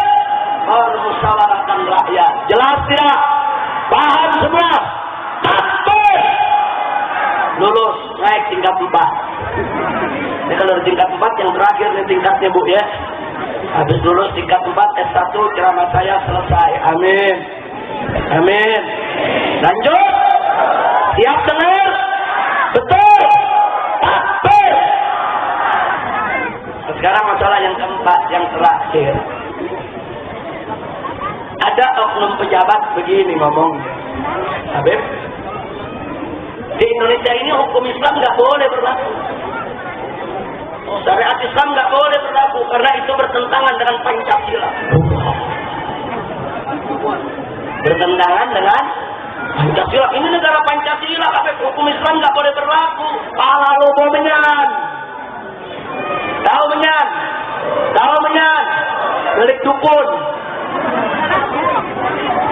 Permusyawaratan Rakyat. Jelas tidak? Paham semua? Takbir! Lulus, naik tingkat 4. Ini kalau tingkat 4 yang terakhir nih tingkatnya Bu ya. Habis lulus tingkat 4 S1 ceramah saya selesai. Amin. Amin. Lanjut. Siap dengar? Betul. Takbir. Sekarang masalah yang keempat, yang terakhir. Ada oknum pejabat begini ngomong, Habib, di Indonesia ini hukum Islam nggak boleh berlaku. Syariat Islam nggak boleh berlaku karena itu bertentangan dengan Pancasila. Bertentangan dengan Pancasila. Ini negara Pancasila, Habib, hukum Islam nggak boleh berlaku. Pala lo mau menyan. Tahu menyan? Tahu menyan? Delik dukun.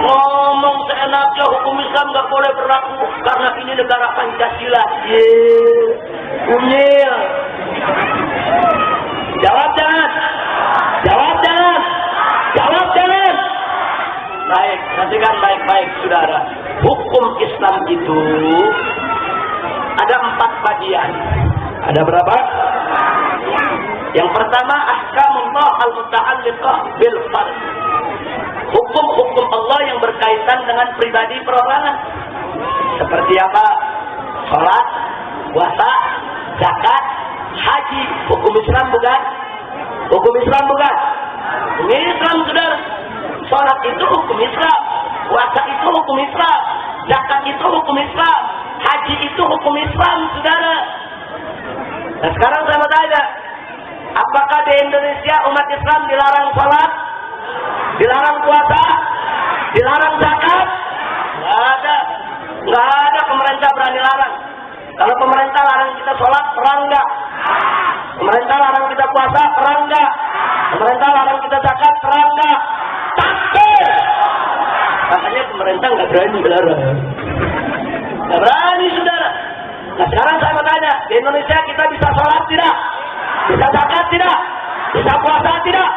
Ngomong seenaknya hukum Islam nggak boleh berlaku karena ini negara Pancasila. Unyil. Jawab jangan. Jawab jangan. Jawab jangan. Baik, perhatikan baik-baik saudara. Hukum Islam itu ada 4 bagian. Ada berapa? Yang pertama, ahkamullah al-muta'alliqah bil fard. Hukum-hukum Allah yang berkaitan dengan pribadi perorangan. Seperti apa? Salat, puasa, zakat, haji. Hukum Islam bukan? Hukum Islam bukan? Hukum Islam, saudara. Salat itu hukum Islam. Puasa itu hukum Islam, zakat itu hukum Islam, haji itu hukum Islam, saudara. Nah sekarang saya mau tanya, apakah di Indonesia umat Islam dilarang sholat, dilarang puasa, dilarang zakat? Nggak ada pemerintah berani larang. Kalau pemerintah larang kita sholat, perang nggak? Pemerintah larang kita puasa, perang nggak? Pemerintah larang kita zakat, perang nggak? Takbir! Makanya pemerintah nggak berani larang. Nggak berani, saudara. Nah sekarang saya mau tanya, di Indonesia kita bisa sholat tidak? Bisa zakat tidak? Bisa puasa tidak?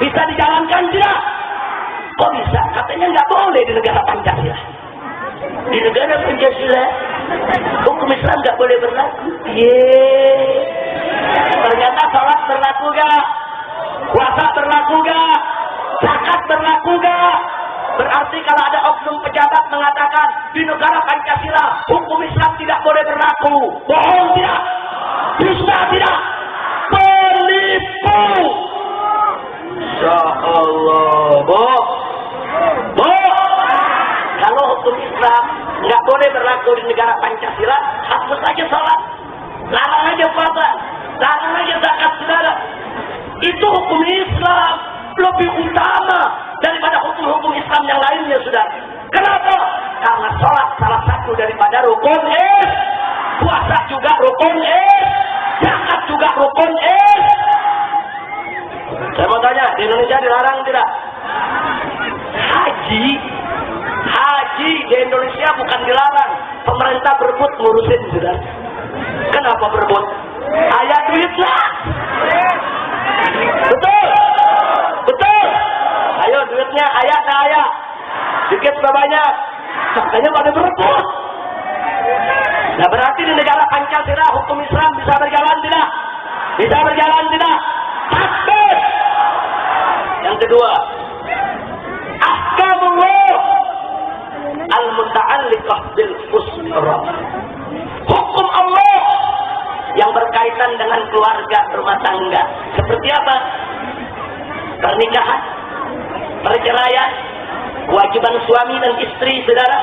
Bisa dijalankan tidak? Kok bisa? Katanya nggak boleh di negara Pancasila. Di negara Pancasila hukum Islam nggak boleh berlaku. Ternyata sholat berlaku gak? Puasa berlaku gak? Zakat berlaku gak? Berarti kalau ada oknum pejabat mengatakan di negara Pancasila hukum Islam tidak boleh berlaku, bohong tidak? Dusta tidak? Penipu! Ya Allah, boh. Kalau hukum Islam nggak boleh berlaku di negara Pancasila, hapus aja sholat, larang aja puasa, larang aja zakat, saudara. Itu hukum Islam lebih utama daripada hukum-hukum Islam yang lainnya, saudara. Kenapa? Karena sholat salah satu daripada rukun Islam, puasa juga rukun Islam, zakat juga rukun Islam. Saya mau tanya, di Indonesia dilarang tidak? Haji di Indonesia bukan dilarang, pemerintah berebut ngurusin, saudara. Kenapa berebut? Ayat duit lah. Betul. Ayo duitnya ayat nah ayat, sedikit banyak, makanya pada berebut. Nah berarti di negara Pancasila hukum Islam bisa berjalan tidak? Bisa berjalan tidak? Takbir. Yang kedua, ahkamullah al-muta'alliqah bil usra. Hukum Allah yang berkaitan dengan keluarga rumah tangga. Seperti apa? Pernikahan, perceraian, kewajiban suami dan istri, saudara,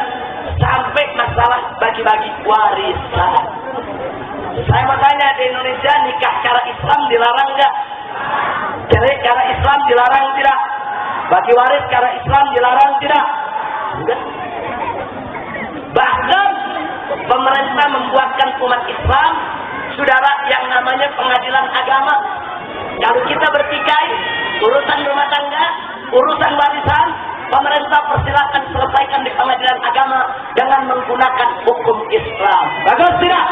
sampai masalah bagi-bagi warisan. Saya mau tanya, di Indonesia nikah cara Islam dilarang enggak? Cerai cara Islam dilarang tidak? Bagi waris cara Islam dilarang tidak? Enggak. Bahkan pemerintah membuatkan umat Islam, saudara, yang namanya pengadilan agama. Kalau kita bertikai, urusan rumah tangga, urusan warisan, pemerintah persilakan selesaikan di pengadilan agama dengan menggunakan hukum Islam. Bagus tidak?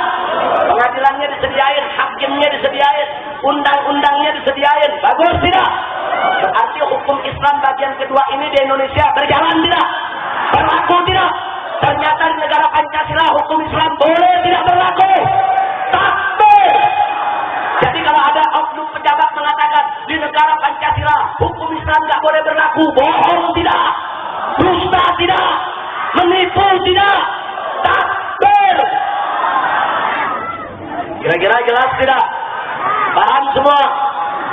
Pengadilannya disediain, hakimnya disediain, undang-undangnya disediain. Bagus tidak? Berarti hukum Islam bagian kedua ini di Indonesia berjalan tidak? Berlaku tidak? Ternyata di negara Pancasila hukum Islam boleh tidak berlaku. Takbir. Jadi kalau ada oknum pejabat mengatakan di negara Pancasila hukum Islam nggak boleh berlaku, bohong tidak, dusta tidak, menipu tidak. Takbir. Kira-kira jelas tidak? Paham semua?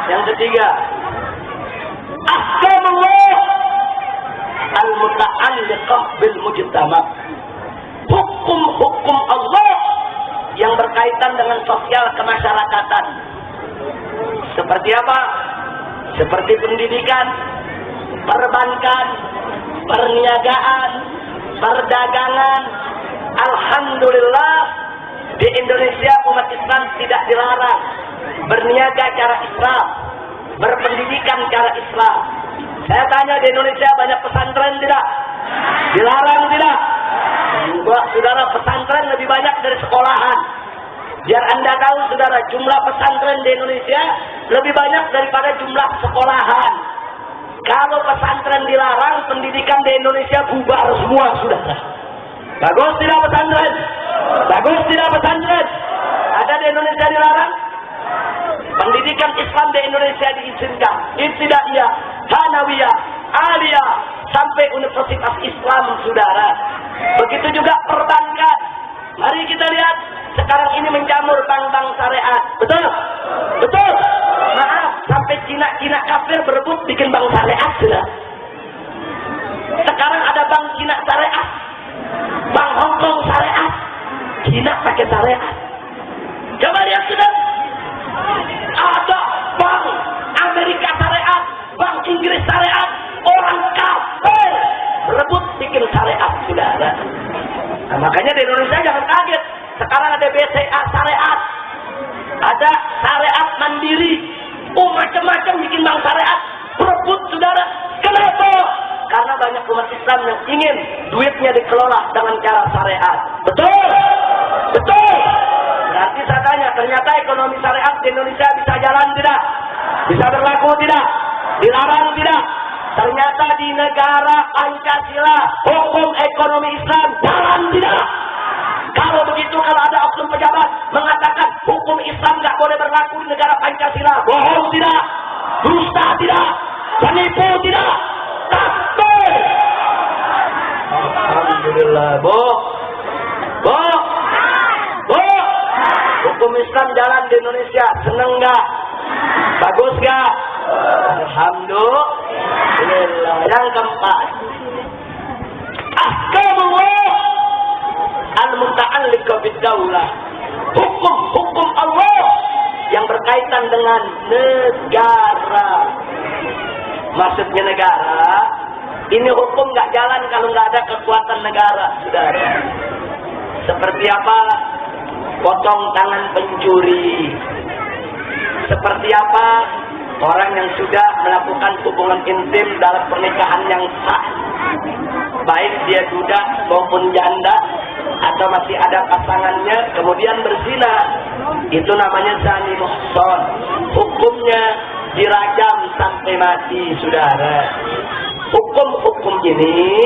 Yang ketiga, ahkamullah al-muta'alliqah bil mujtama. Hukum-hukum Allah yang berkaitan dengan sosial kemasyarakatan. Seperti apa? Seperti pendidikan, perbankan, perniagaan, perdagangan. Alhamdulillah di Indonesia umat Islam tidak dilarang berniaga cara Islam, berpendidikan cara Islam. Saya tanya, di Indonesia banyak pesantren tidak? Dilarang tidak? Enggak, saudara, pesantren lebih banyak dari sekolahan. Biar Anda tahu, saudara, jumlah pesantren di Indonesia lebih banyak daripada jumlah sekolahan. Kalau pesantren dilarang, pendidikan di Indonesia bubar semua, saudara. Bagus tidak pesantren? Bagus tidak pesantren? Ada di Indonesia dilarang? Pendidikan Islam di Indonesia diizinkan. Ibtidaiyah, Thanawiyah, Aliyah, sampai Universitas Islam, saudara. Begitu juga perbankan. Mari kita lihat, sekarang ini menjamur bank-bank syariat. Betul? Betul? Maaf, sampai Cina kafir berebut bikin bank syariat, sudah. Sekarang ada bank Cina syariat, Bank Hong Kong syariat, Cina pakai syariat. Coba lihat sudah, ada Bank Amerika syariat, Bank Inggris syariat, orang kafir berebut bikin syariat, saudara. Nah, makanya di Indonesia jangan kaget, sekarang ada BCA syariat, ada syariat mandiri, macam-macam bikin bank syariat, berebut, saudara. Kenapa? Karena banyak umat Islam yang ingin duitnya dikelola dengan cara syariat. Betul? Betul? Berarti saya tanya, ternyata ekonomi syariat di Indonesia bisa jalan tidak? Bisa berlaku tidak? Dilarang tidak? Ternyata di negara Pancasila, hukum ekonomi Islam jalan tidak? Kalau begitu, kalau ada oknum pejabat mengatakan hukum Islam nggak boleh berlaku di negara Pancasila, bohong tidak? Dusta tidak? Penipu tidak? Takbir! Alhamdulillah, Bu. Hukum Islam jalan di Indonesia, seneng nggak? Bagus nggak? Alhamdulillah. Yang keempat, ahkamullah al-muta'alliqa bid-daulah. Hukum Allah yang berkaitan dengan negara. Maksudnya negara, ini hukum nggak jalan kalau nggak ada kekuatan negara, saudara. Seperti apa? Potong tangan pencuri. Seperti apa? Orang yang sudah melakukan hubungan intim dalam pernikahan yang sah, baik dia duda maupun janda, atau masih ada pasangannya kemudian berzina, itu namanya zani muhsan. Hukumnya dirajam sampai mati, saudara. Hukum-hukum ini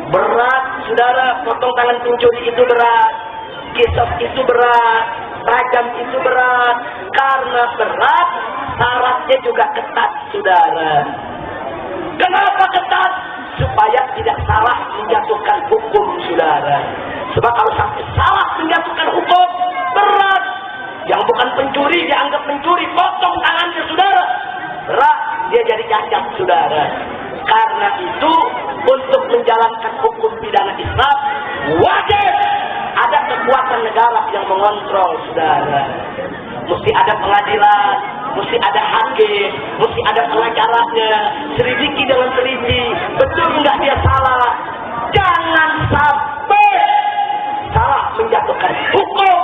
berat, saudara. Potong tangan pencuri itu berat, kisah itu berat, rajam itu berat. Karena berat, syaratnya juga ketat, saudara. Kenapa ketat? Supaya tidak salah menjatuhkan hukum, saudara. Sebab kalau sampai salah menjatuhkan hukum, berat. Yang bukan pencuri dianggap pencuri, potong tangannya, saudara. Berat, dia jadi cacat, saudara. Karena itu, untuk menjalankan hukum pidana Islam, wajib ada kekuatan negara yang mengontrol, saudara. Mesti ada pengadilan, mesti ada hakim, mesti ada pengacaranya, selidiki dengan teliti, betul enggak dia salah. Jangan sampai salah menjatuhkan hukum,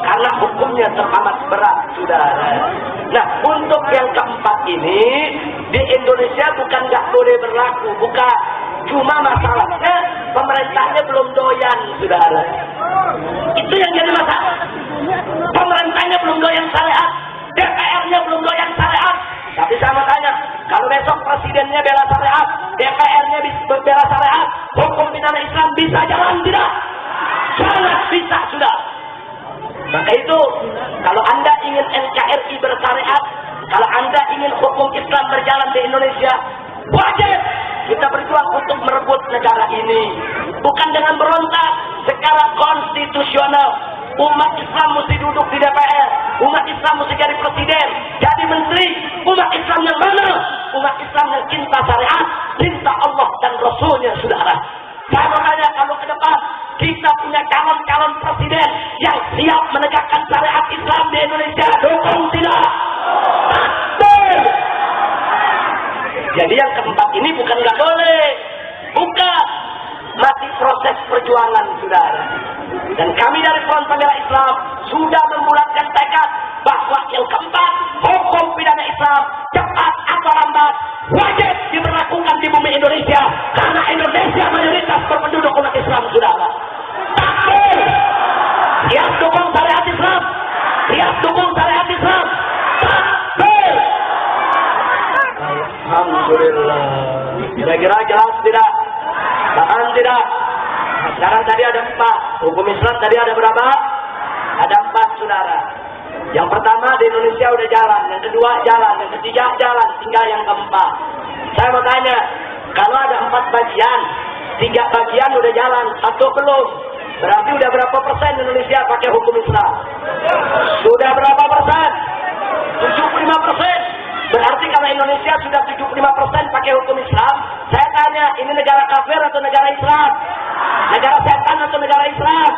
karena hukumnya teramat berat, saudara. Nah, untuk yang keempat ini, di Indonesia bukan nggak boleh berlaku, bukan. Cuma masalahnya pemerintahnya belum doyan, saudara. Itu yang jadi masalah. Pemerintahnya belum doyan syariat, DPR-nya belum doyan syariat. Tapi saya mau tanya, kalau besok presidennya bela syariat, DPR-nya bela syariat, hukum pidana Islam bisa jalan tidak? Sangat bisa, sudah. Maka itu, kalau Anda ingin NKRI bersyariat, kalau Anda ingin hukum Islam berjalan di Indonesia, wajib kita berjuang untuk merebut negara ini. Bukan dengan berontak, secara konstitusional. Umat Islam mesti duduk di DPR, umat Islam mesti jadi presiden, jadi menteri. Umat Islam yang mana? Umat Islam yang cinta syariat, cinta Allah dan Rasulnya, saudara. Saya mau tanya, kalau ke depan kita punya calon-calon presiden yang siap menegakkan syariat Islam di Indonesia, dukung tidak? Takbir! Jadi yang keempat ini bukan nggak boleh, bukan, masih proses perjuangan, saudara. Dan kami dari Front Pembela Islam sudah membulatkan tekad bahwa yang keempat, hukum pidana Islam cepat atau lambat wajib diberlakukan di bumi Indonesia, karena Indonesia mayoritas berpenduduk umat Islam, saudara. Takbir! Siap dukung syariat Islam, siap dukung syariat Islam. Takbir! Alhamdulillah. Kira-kira jelas tidak? Paham tidak? Sekarang tadi ada 4. Hukum Islam tadi ada berapa? Ada 4, saudara. Yang pertama di Indonesia udah jalan, yang kedua jalan, yang ketiga jalan, tinggal yang keempat. Saya mau tanya, kalau ada 4 bagian, 3 bagian udah jalan, 1 belum. Berarti udah berapa persen Indonesia pakai hukum Islam? Sudah berapa persen? 75%. Berarti kalau Indonesia sudah 75% pakai hukum Islam, saya tanya, ini negara kafir atau negara Islam? Negara setan atau negara Islam?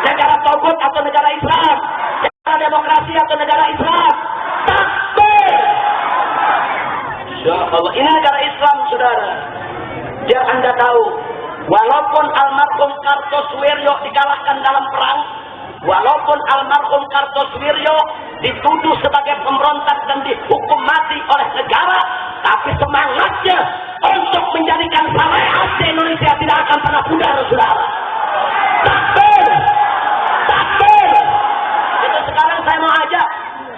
Negara togut atau negara Islam? Negara demokrasi atau negara Islam? Takbir! Insya Allah, ini negara Islam, saudara. Biar Anda tahu, walaupun almarhum Kartosuwiryo dikalahkan dalam perang, walaupun almarhum Kartosuwiryo dituduh sebagai pemberontak dan dihukum mati oleh negara, tapi semangatnya untuk menjadikan syariat di Indonesia tidak akan pernah pudar, saudara. Takbir! Takbir! Jadi sekarang saya mau ajak,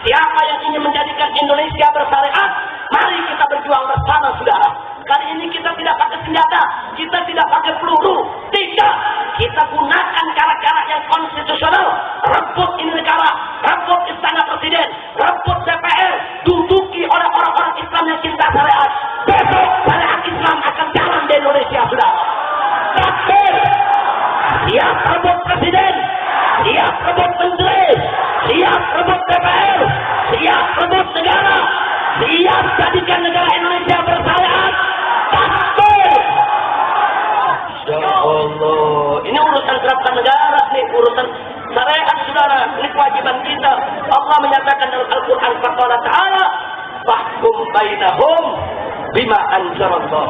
siapa yang ingin menjadikan Indonesia bersyariat, mari kita berjuang bersama, saudara. Kali ini kita tidak pakai senjata, kita tidak pakai peluru, tidak. Kita gunakan cara-cara yang konstitusional. Rebut ini negara, rebut istana presiden, rebut DPR, duduki oleh orang-orang Islam yang cinta syariat. Besok syariat Islam akan jalan di Indonesia, saudara. Takbir! Siap rebut presiden, siap rebut menteri, siap rebut DPR, siap rebut negara, siap jadikan negara Indonesia bersyariat. Takbir! Ya Allah, ini urusan kerajaan negara nih, urusan syariat, saudara. Ini kewajiban kita. Allah menyatakan dalam Al-Quran, Faqala Ta'ala, Fahkum bainahum bima anzalallah.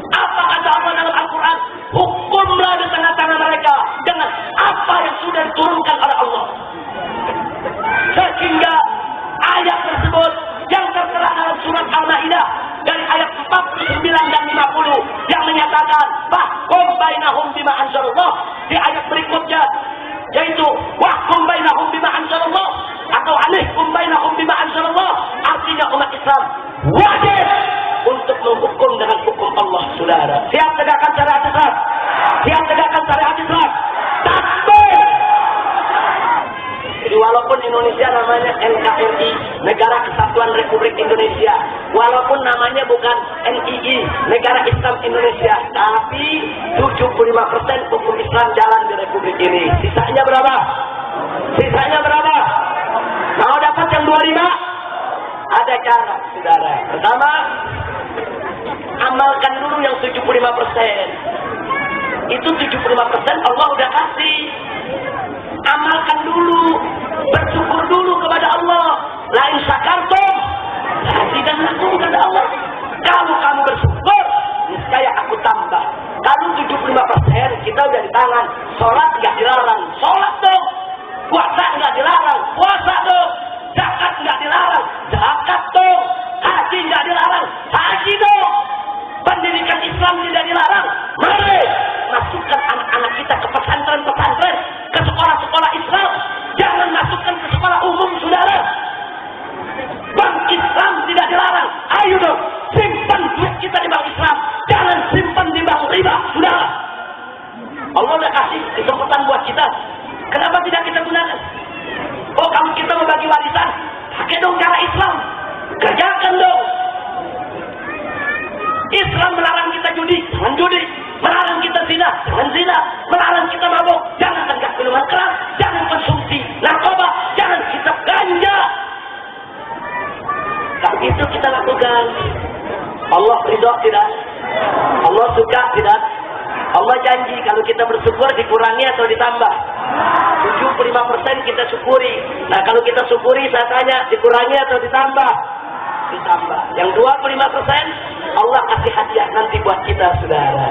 Apa kata Allah dalam Al-Quran? Hukumlah di tengah-tengah mereka dengan apa yang sudah diturunkan oleh Allah. Sehingga ayat tersebut yang tertera dalam surat Al-Maidah dari ayat 49 dan 50 yang menyatakan bahkum bainahum bima anzalallah, di ayat berikutnya yaitu wahkum bainahum bima anzalallah atau alihkum bainahum bima anzalallah, artinya umat Islam wajib untuk menghukum dengan hukum Allah, saudara. Siap tegakkan syariat Islam? Siap tegakkan syariat Islam? Takbir! Jadi walaupun Indonesia namanya NKRI, Negara Kesatuan Republik Indonesia, walaupun namanya bukan NII, Negara Islam Indonesia, tapi 75% hukum Islam jalan di Republik ini. Sisanya berapa? Sisanya berapa? Mau dapat yang 25? Ada cara, saudara. Pertama, amalkan dulu yang 75%. Itu 75% Allah udah kasih. Amalkan dulu, bersyukur dulu kepada Allah. Lain syakartum, lazidannakum, kata Allah. Kalau kamu bersyukur, niscaya aku tambah. Kalau 75% kita udah di tangan. Sholat nggak dilarang, sholat dong. Puasa nggak dilarang, puasa dong. Zakat nggak dilarang, zakat dong. Haji nggak dilarang, haji dong. Pendidikan Islam tidak dilarang. Mari masukkan anak-anak kita ke pesantren-pesantren, ke sekolah-sekolah Islam. Jangan masukkan ke sekolah umum, saudara. Bank Islam tidak dilarang. Ayo dong, simpan duit kita di bank Islam. Jangan simpan di bank riba, saudara. Allah udah kasih kesempatan buat kita. Kenapa tidak kita gunakan? Oh, kalau kita mau bagi warisan, pakai dong cara Islam. Kerjakan dong. Islam melarang kita judi, jangan judi. Melarang kita zina, jangan zina. Melarang kita mabuk, jangan tenggak minuman keras, jangan konsumsi narkoba, jangan hisap ganja. Kalau itu kita lakukan, Allah ridho tidak? Allah suka tidak? Allah janji kalau kita bersyukur dikurangi atau ditambah. 75% kita syukuri. Nah kalau kita syukuri, saya tanya, dikurangi atau ditambah? Ditambah. Yang 25% Allah kasih hadiah nanti buat kita, saudara.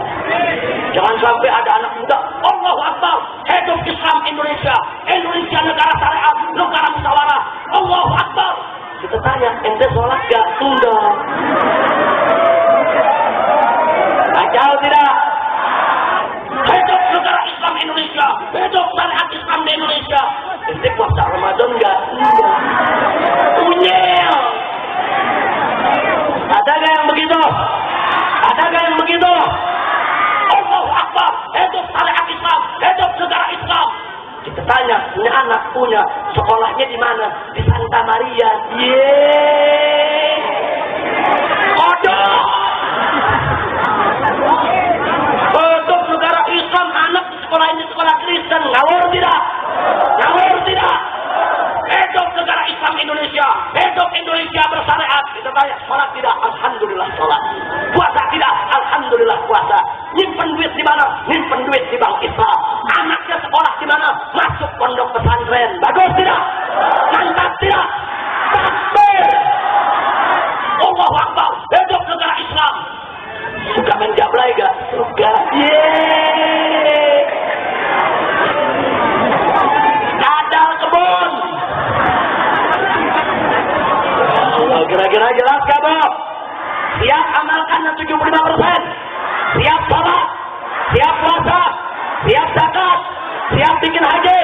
Jangan sampai ada anak muda, Allahu Akbar, hidup Islam Indonesia, Indonesia negara syariat, negara musyawarah, Allahu Akbar. Kita tanya, ente sholat gak? Enggak. Kacau tidak? Hidup negara Islam Indonesia, hidup syariat Islam di Indonesia. Ente puasa Ramadan gak? Enggak. Unyel. Ada gak yang begitu? Ada gak yang begitu? Allahu Akbar, hidup syariat Islam, hidup negara Islam. Kita tanya, punya anak, punya, sekolahnya di mana? Di Santa Maria. Yeay, kodok. Hidup negara Islam, anak di sekolah ini sekolah Kristen. Ngawur tidak? Ngawur tidak? Hidup negara Islam Indonesia, hidup Indonesia bersyariat. Kita raya. Sholat tidak, alhamdulillah sholat. Puasa tidak, alhamdulillah puasa. Nyimpen duit di mana? Nyimpen duit di bank Islam. Anaknya sekolah di mana? Masuk pondok pesantren. Bagus tidak? Mantap tidak? Takbir. Allahu Akbar. Hidup negara Islam. Suka main jablay gak? Suka. Yeay. Kadal kebun. Kira-kira jelas gak, Bob? Siap amalkan 75%. Siap salat, siap puasa, siap zakat, siap bikin haji,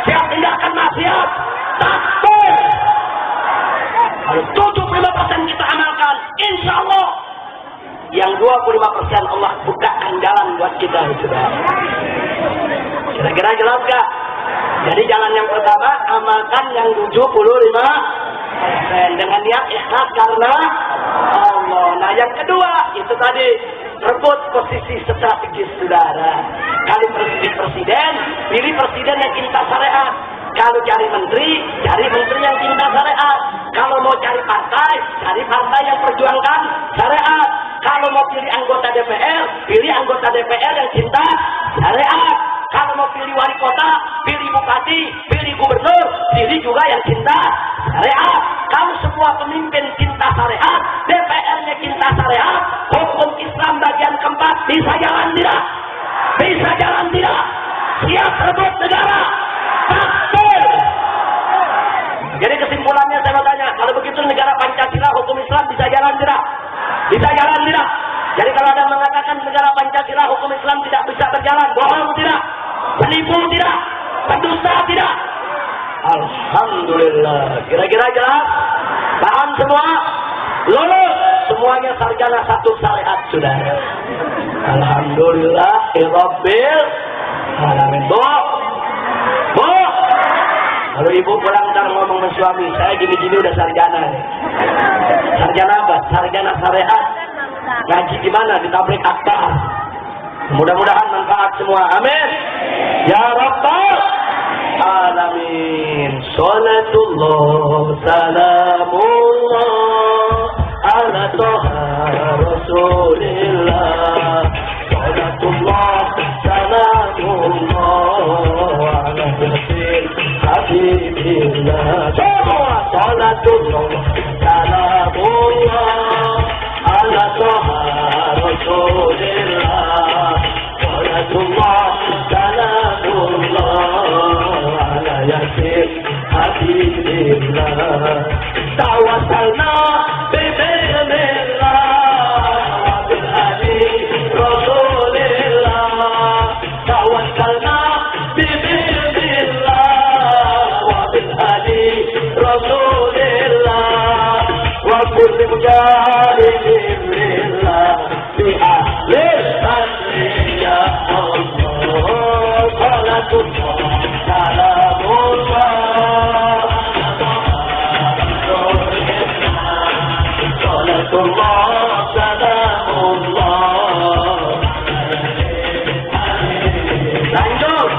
siap tinggalkan maksiat. Takbir. Kalau 75% kita amalkan, insya Allah yang 25% Allah bukakan jalan buat kita, saudara. Kira-kira jelas gak? Jadi jalan yang pertama, amalkan yang 75% dengan niat ikhlas karena Allah. Nah yang kedua itu tadi, rebut posisi strategis, saudara. Kalau presiden, pilih presiden yang cinta syariat. Kalau cari menteri yang cinta syariat. Kalau mau cari partai yang perjuangkan syariat. Kalau mau pilih anggota DPR, pilih anggota DPR yang cinta syariat. Kalau mau pilih wali kota, pilih bupati, pilih gubernur, pilih juga yang cinta syariat. Kalau semua pemimpin cinta syariat, DPR-nya cinta syariat, hukum Islam bagian keempat bisa jalan tidak? Bisa jalan tidak? Siap rebut negara. Takbir. Jadi kesimpulannya saya mau tanya, kalau begitu negara Pancasila hukum Islam bisa jalan tidak? Bisa jalan tidak? Jadi kalau ada mengatakan negara Pancasila hukum Islam tidak bisa berjalan, bohong tidak? Penipu tidak? Pendusta tidak? Alhamdulillah. Kira-kira jelas? Paham semua? Lulus semuanya sarjana satu syariat, saudara. Alhamdulillah Rabbil alamin. Bu, kalau ibu pulang ntar ngomong sama suami, saya gini-gini udah sarjana nih. Sarjana apa? Sarjana syariat. Ngaji di mana? Di tablik akbar. Mudah-mudahan manfaat semua. Amin. Ya Rabbal alamin. Salatullah salamullah ala toha rasulillah. Salatullah salamullah ala yasin habibillah. Salatullah salamullah ala toha rasulillah. Salatullah salamullah ala yasin habibillah. Tawassalna bismillah wa bil hadi rasulillah. Tawassalna bismillah wa bil hadi rasulillah. Wa kulli mujahidin lillah bi ahlil fadli ya Allah. Salatullah salamullah salatullah salamullah. Lanjut.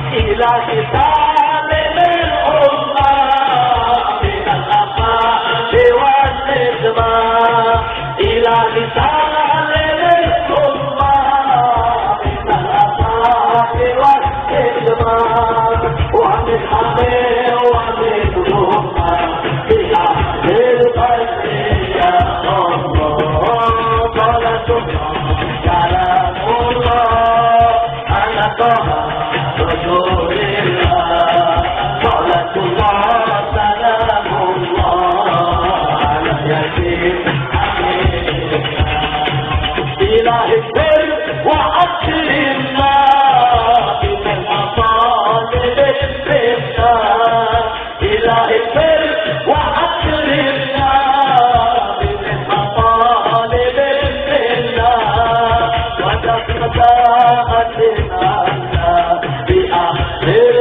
Ilahi salimil ummah minal afati wal nizmah. Ilahi salimil ummah minal afati wal nizmah. Wa min hamil wa min ummah bi ahlil fadli ya Allah. Salatullah salamullah ala toha rasulillah. Salatullah salamullah ala yasin habibillah. Ilahi bir wa akrimna bimal masalib al-fitnah. Ilahi bir wa akrimna bimal masalib al-fitnah. Wa taqadda'atina bi ahlil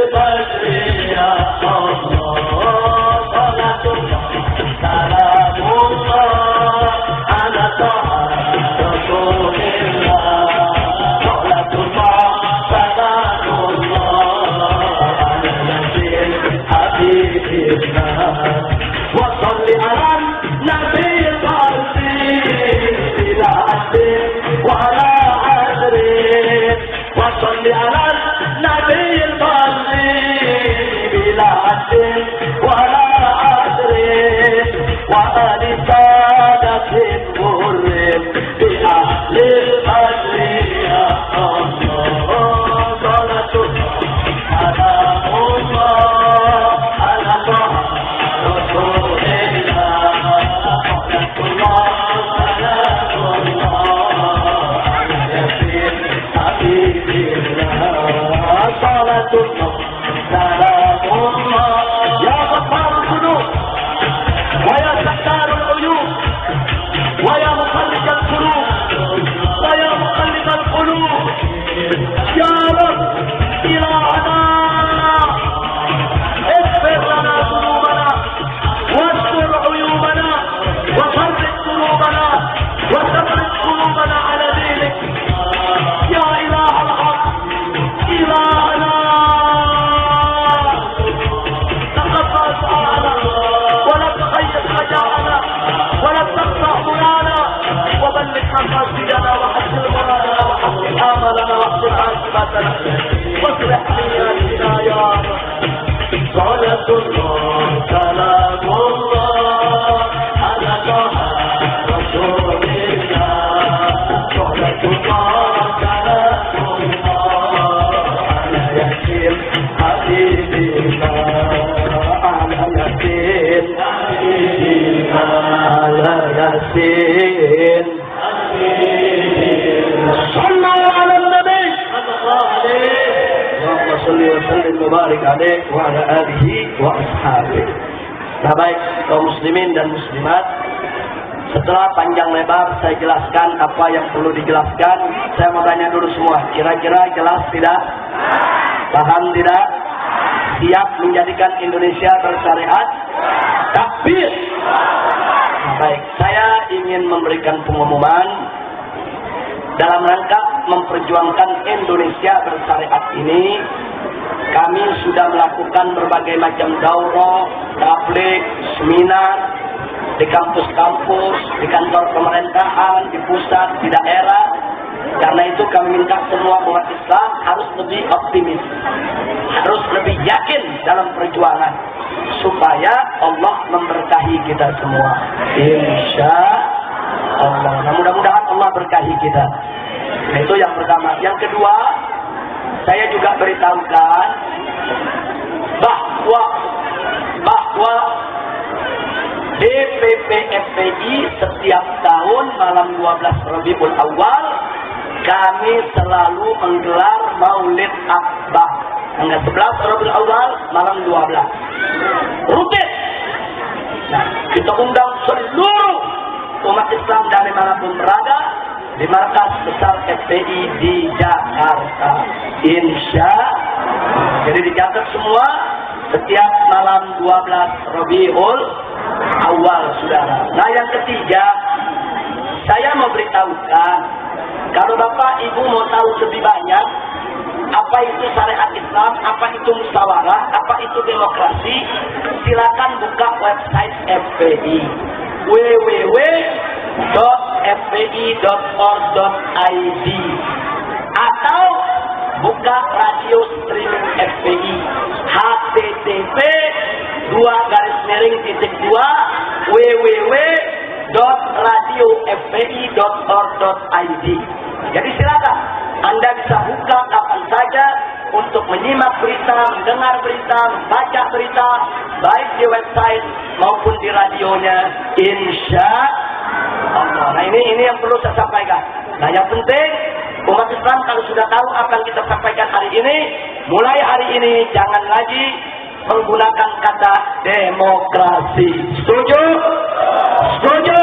Sunnatullah Salamullah Ya Ghafarul Dhunub Wa ya Sattarul Uyub Wa ya Muqallibal Qulub Wa ya Muqallibal Qulub Ya Rabb Ilahana اغفر لنا ذنوبنا واستر عيوبنا وفرج قلوبنا وثبت قلوبنا على دينك يا إله الحق إلهنا تقبل دعاءنا ولا تخيب رجاءنا ولا تقطع منانا وبلغ مقاصدنا وحسن مرادنا وحسن آملنا واحسن عاقبتنا واصلح نياتنا يا رب صلاة الله سلام الله على طه رسول الله صلاة الله سلام الله على ياسين حبيب الله على ياسين حبيب الله على ياسين صلى على النبي صلى الله عليه Salli wa sallim mubarak alaih wa ala alihi wa ashabihi. Nah baik kaum muslimin dan muslimat, setelah panjang lebar saya jelaskan apa yang perlu dijelaskan, saya mau tanya dulu semua, kira-kira jelas tidak? Paham tidak? Siap menjadikan Indonesia bersyariat? Takbir! Nah, baik, saya ingin memberikan pengumuman dalam rangka memperjuangkan Indonesia bersyariat ini. Kami sudah melakukan berbagai macam daurah, tabligh, seminar di kampus-kampus, di kantor pemerintahan, di pusat, di daerah. Karena itu kami minta semua umat Islam harus lebih optimis, harus lebih yakin dalam perjuangan supaya Allah memberkahi kita semua. Insya Allah. Nah, mudah-mudahan Allah berkahi kita. Nah, itu yang pertama. Yang kedua, saya juga beritahukan bahwa DPP FPI setiap tahun malam 12 Rabiul Awal kami selalu menggelar Maulid Akbar. Tanggal 11 Rabiul Awal malam 12. Rutin. Nah, kita undang seluruh umat Islam dari manapun berada di markas besar FPI di Jakarta. Insya Allah. Jadi dicatat semua setiap malam 12 Rabiul Awal, saudara. Nah, yang ketiga, saya mau beritahukan, kalau Bapak Ibu mau tahu lebih banyak apa itu syariat Islam, apa itu musyawarah, apa itu demokrasi, silakan buka website FPI www.fpi.org.id atau buka radio streaming FPI http://www.radiofpi.org.id. Jadi silakan Anda bisa buka kapan saja untuk menyimak berita, mendengar berita, membaca berita, baik di website maupun di radionya, insya Allah. Nah, ini yang perlu saya sampaikan. Nah, yang penting umat Islam kalau sudah tahu apa yang kita sampaikan hari ini, mulai hari ini jangan lagi menggunakan kata demokrasi. Setuju? Setuju?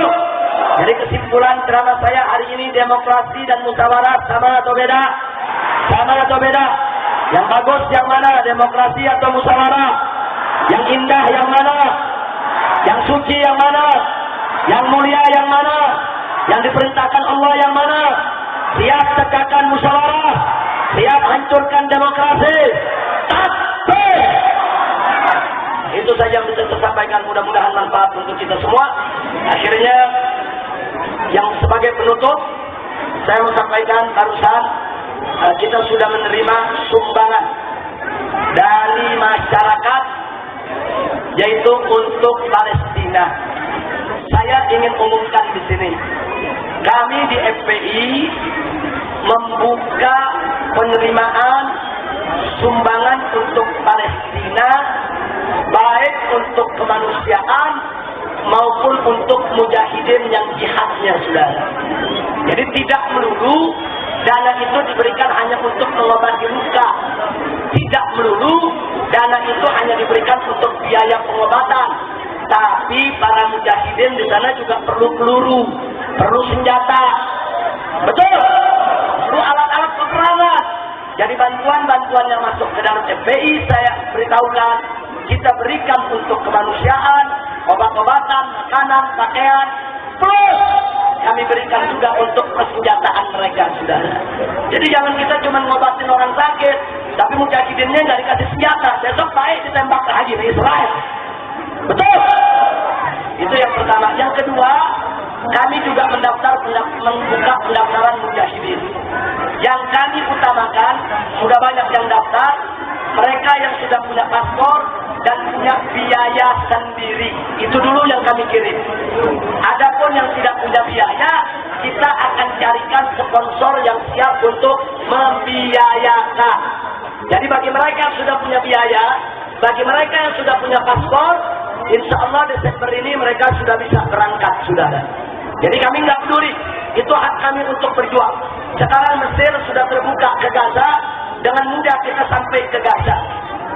Jadi kesimpulan ceramah saya hari ini, demokrasi dan musyawarah sama atau beda? Sama atau beda? Yang bagus yang mana? Demokrasi atau musyawarah? Yang indah yang mana? Yang suci yang mana? Yang mulia yang mana? Yang diperintahkan Allah yang mana? Siap tegakkan musyawarah, siap hancurkan demokrasi. Takbir! Itu saja yang bisa saya sampaikan, mudah-mudahan manfaat untuk kita semua. Akhirnya, yang sebagai penutup, saya mau sampaikan barusan, kita sudah menerima sumbangan dari masyarakat, yaitu untuk Palestina. Saya ingin umumkan di sini, kami di FPI membuka penerimaan sumbangan untuk Palestina, baik untuk kemanusiaan maupun untuk mujahidin yang jihadnya, saudara. Jadi tidak melulu dana itu diberikan hanya untuk mengobati luka, tidak melulu dana itu hanya diberikan untuk biaya pengobatan, tapi para mujahidin di sana juga perlu peluru, perlu senjata, betul, perlu alat-alat peperangan. Jadi bantuan-bantuan yang masuk ke dalam FPI saya beritahukan kita berikan untuk kemanusiaan, obat-obatan, makanan, pakaian, plus kami berikan juga untuk persenjataan mereka, saudara. Jadi jangan kita cuma ngobatin orang sakit, tapi mujahidinnya nggak dikasih senjata, besok baik ditembak lagi di Israel. Betul? Itu yang pertama. Yang kedua, kami juga membuka pendaftaran mujahidin. Yang kami utamakan, sudah banyak yang daftar, mereka yang sudah punya paspor dan punya biaya sendiri. Itu dulu yang kami kirim. Adapun yang tidak punya biaya, kita akan carikan sponsor yang siap untuk membiayakan. Jadi bagi mereka yang sudah punya biaya, bagi mereka yang sudah punya paspor, insya Allah Desember ini mereka sudah bisa berangkat, saudara. Jadi kami nggak peduli, itu hak kami untuk berjuang. Sekarang Mesir sudah terbuka ke Gaza, dengan mudah kita sampai ke Gaza.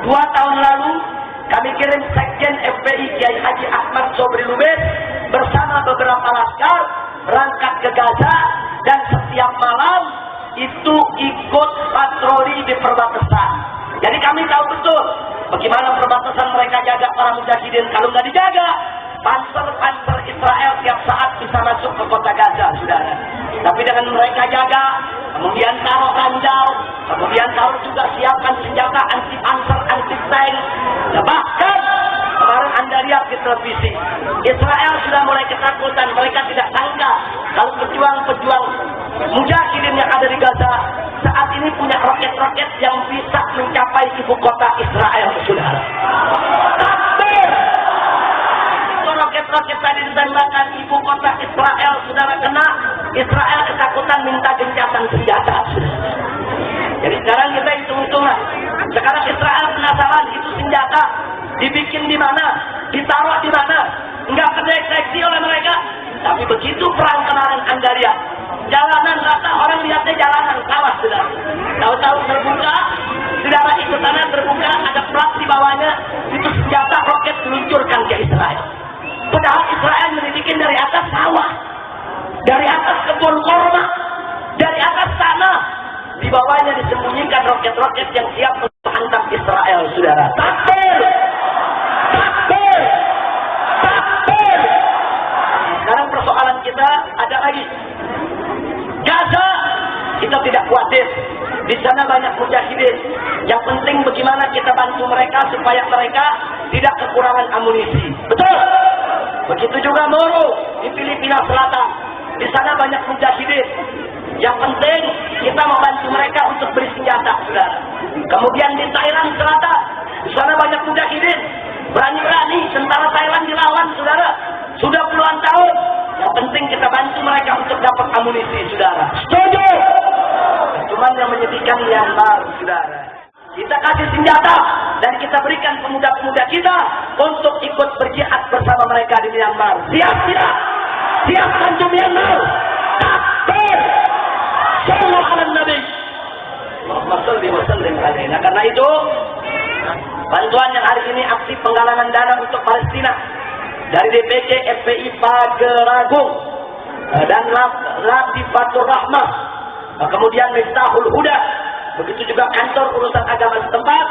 2 tahun lalu kami kirim Sekjen FPI Kiai Haji Ahmad Sobri Lubis bersama beberapa laskar berangkat ke Gaza, dan setiap malam itu ikut patroli di perbatasan. Jadi kami tahu betul bagaimana perbatasan mereka jaga para mujahidin. Kalau nggak dijaga, panser-panser Israel tiap saat bisa masuk ke kota Gaza, saudara. Tapi dengan mereka jaga, kemudian taruh ranjau, kemudian taruh juga siapkan senjata anti panser, anti tank. Nah, bahkan kemarin Anda lihat di televisi, Israel sudah mulai ketakutan. Mereka tidak sangka kalau pejuang-pejuang mujahidin yang ada di Gaza saat ini punya roket-roket yang bisa mencapai ibu kota Israel, saudara. Roket tadi ditembakkan ibu kota Israel, saudara, kena. Israel ketakutan minta gencatan senjata. Jadi sekarang kita hitung-hitungan. Sekarang Israel penasaran itu senjata dibikin di mana, ditaruh di mana, nggak terdeteksi oleh mereka. Tapi begitu perang kemarin Anda lihat, jalanan rata, orang lihatnya jalanan sawah, saudara. Tahu-tahu terbuka, saudara ikut sana terbuka, ada plat di bawahnya, itu senjata roket diluncurkan ke Israel. Padahal Israel mendidikin dari atas sawah, dari atas kebun korma, dari atas tanah. Di bawahnya disembunyikan roket-roket yang siap untuk hantam Israel, saudara. Takbir! Takbir! Takbir! Sekarang persoalan kita ada lagi. Gaza, kita tidak khawatir. Di sana banyak mujahidin. Yang penting bagaimana kita bantu mereka supaya mereka tidak kekurangan amunisi. Betul? Begitu juga Moro di Filipina Selatan. Di sana banyak mujahidin. Yang penting kita membantu mereka untuk beli senjata, saudara. Kemudian di Thailand Selatan, di sana banyak mujahidin. Berani-berani tentara Thailand dilawan, saudara. Sudah puluhan tahun. Yang penting kita bantu mereka untuk dapat amunisi, saudara. Setuju? Cuman yang menyedihkan Myanmar, saudara. Kita kasih senjata dan kita berikan pemuda-pemuda kita untuk ikut berjihad bersama mereka di Myanmar. Siap tidak? Siap bantu Myanmar? Takbir! Sallallahu alaihi Nabi. Allahumma shalli wa sallim alaihi. Nah, karena itu bantuan yang hari ini aksi penggalangan dana untuk Palestina dari DPC FPI Pageragung dan Latifatur Rahmah, kemudian Miftahul Huda, begitu juga kantor urusan agama setempat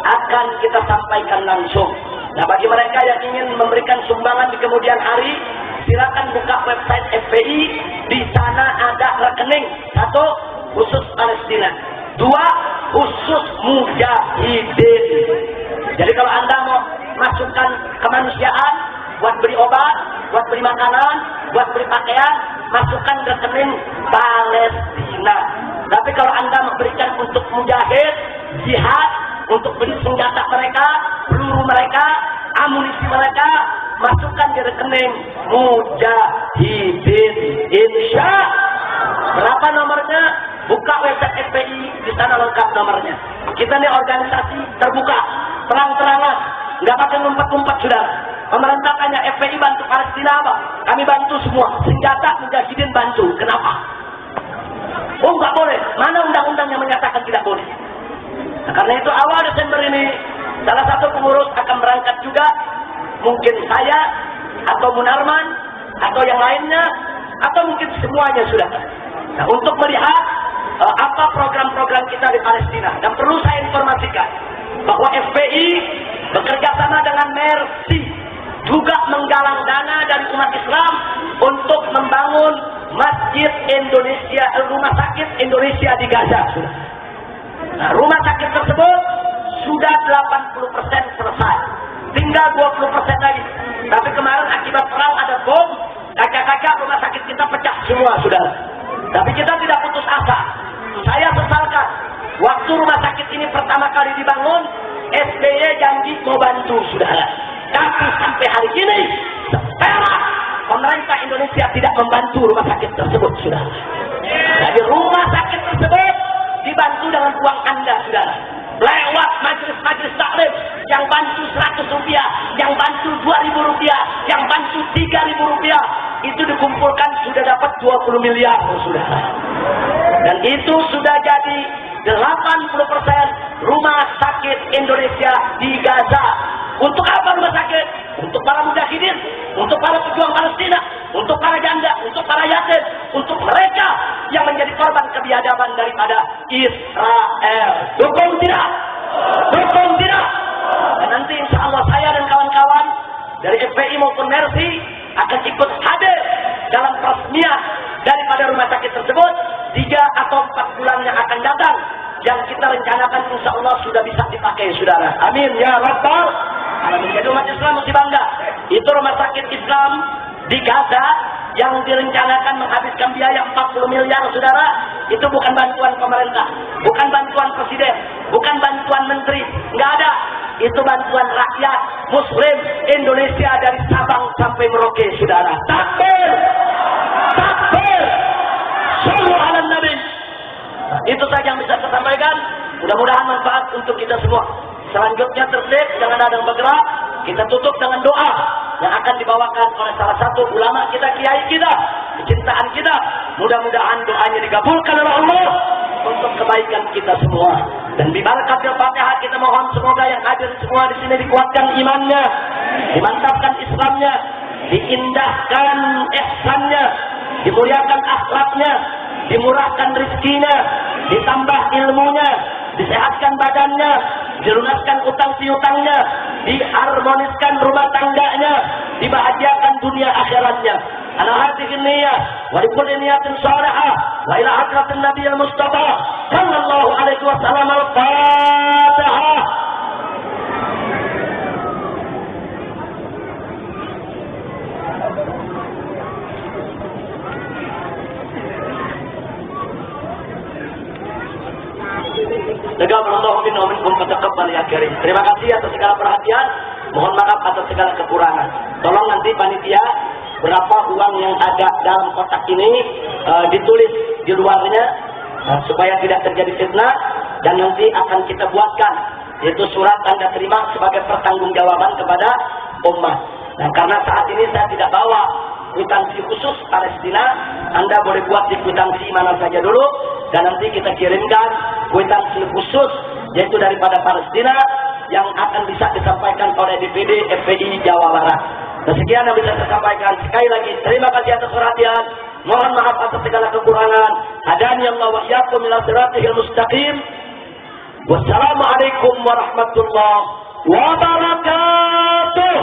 akan kita sampaikan langsung. Nah, bagi mereka yang ingin memberikan sumbangan di kemudian hari, silakan buka website FPI. Di sana ada rekening. 1, khusus Palestina. 2, khusus mujahidin. Jadi kalau Anda mau masukkan kemanusiaan, buat beli obat, buat beli makanan, buat beli pakaian, masukkan rekening Palestina. Tapi kalau Anda memberikan untuk mujahid, jihad, untuk beli senjata mereka, peluru mereka, amunisi mereka, masukkan di rekening mujahidin. Insya. Berapa nomornya? Buka website FPI, di sana lengkap nomornya. Kita ini organisasi terbuka, terang-terangan, nggak pakai ngumpet-ngumpet, sudah. Pemerintah tanya FPI bantu Palestina apa? Kami bantu semua. Senjata mujahidin bantu. Kenapa? Oh, nggak boleh. Mana undang-undang yang menyatakan tidak boleh? Nah, karena itu awal Desember ini salah satu pengurus akan berangkat juga, mungkin saya atau Munarman atau yang lainnya atau mungkin semuanya sudah. Nah, untuk melihat apa program-program kita di Palestina. Dan perlu saya informasikan bahwa FPI bekerja sama dengan Mercy juga menggalang dana dari umat Islam untuk membangun Masjid Indonesia, Rumah Sakit Indonesia di Gaza. Nah, rumah sakit tersebut sudah 80% selesai, tinggal 20% lagi. Tapi kemarin akibat perang ada bom, kaca-kaca rumah sakit kita pecah semua, saudara. Tapi kita tidak putus asa. Saya sesalkan, waktu rumah sakit ini pertama kali dibangun, SBY janji mau bantu, saudara. Tapi sampai hari ini, setelah pemerintah Indonesia tidak membantu rumah sakit tersebut, saudara. Jadi rumah sakit tersebut dibantu dengan uang Anda, saudara. Lewat majelis-majelis taklim, yang bantu 100 rupiah, yang bantu 2.000 rupiah, yang bantu 3.000 rupiah, itu dikumpulkan sudah dapat 20 miliar, saudara. Dan itu sudah jadi 80% rumah sakit Indonesia di Gaza. Untuk apa rumah sakit? Untuk para mujahidin, untuk para pejuang Palestina, untuk para janda, untuk para yatim, untuk mereka yang menjadi korban kebiadaban daripada Israel. Dukung tidak? Dukung tidak? Dan nanti insya Allah saya dan kawan-kawan dari FPI maupun Mercy akan ikut hadir dalam peresmian daripada rumah sakit tersebut 3 atau 4 bulan yang akan datang, yang kita rencanakan insya Allah sudah bisa dipakai, saudara. Amin ya rabbal alamin. Jadi umat Islam mesti bangga. Itu rumah sakit Islam di Gaza yang direncanakan menghabiskan biaya 40 miliar, saudara. Itu bukan bantuan pemerintah, bukan bantuan presiden, bukan bantuan menteri, nggak ada. Itu bantuan rakyat Muslim Indonesia dari Sabang sampai Merauke, saudara. Takbir, takbir, sallu ala Nabi. Itu saja yang bisa saya sampaikan. Mudah-mudahan manfaat untuk kita semua. Selanjutnya tertib, jangan ada yang bergerak. Kita tutup dengan doa yang akan dibawakan oleh salah satu ulama kita, kiai kita, kecintaan kita. Mudah-mudahan doanya dikabulkan oleh Allah untuk kebaikan kita semua. Dan di barakatil Fatihah kita mohon semoga yang hadir semua di sini dikuatkan imannya, dimantapkan Islamnya, diindahkan ihsannya, dimuliakan akhlaknya, dimurahkan rezekinya, ditambah ilmunya, disehatkan badannya, dilunaskan utang piutangnya, diharmoniskan rumah tangganya, dibahagiakan dunia akhiratnya. Ala hadhihi niyyah wa likulli niyatin shalihah wa ila hadratin nabiyil mustafa sallallahu alaihi wasallam. Al-Fatihah. Jazakallahu minna wa minkum fataqabbal ya karim. Terima kasih atas segala perhatian. Mohon maaf atas segala kekurangan. Tolong nanti panitia berapa uang yang ada dalam kotak ini ditulis di luarnya supaya tidak terjadi fitnah, dan nanti akan kita buatkan yaitu surat tanda terima sebagai pertanggungjawaban kepada umat. Nah, karena saat ini saya tidak bawa kwitansi khusus Palestina, Anda boleh buat di kwitansi mana saja dulu, dan nanti kita kirimkan kwitansi khusus yaitu daripada Palestina yang akan bisa disampaikan oleh DPD FPI Jawa Barat. Nah, sekian yang bisa saya sampaikan. Sekali lagi terima kasih atas perhatian. Mohon maaf atas segala kekurangan. Hadani Allah wa iyyakum ila siratal mustaqim. Wassalamualaikum warahmatullahi wabarakatuh.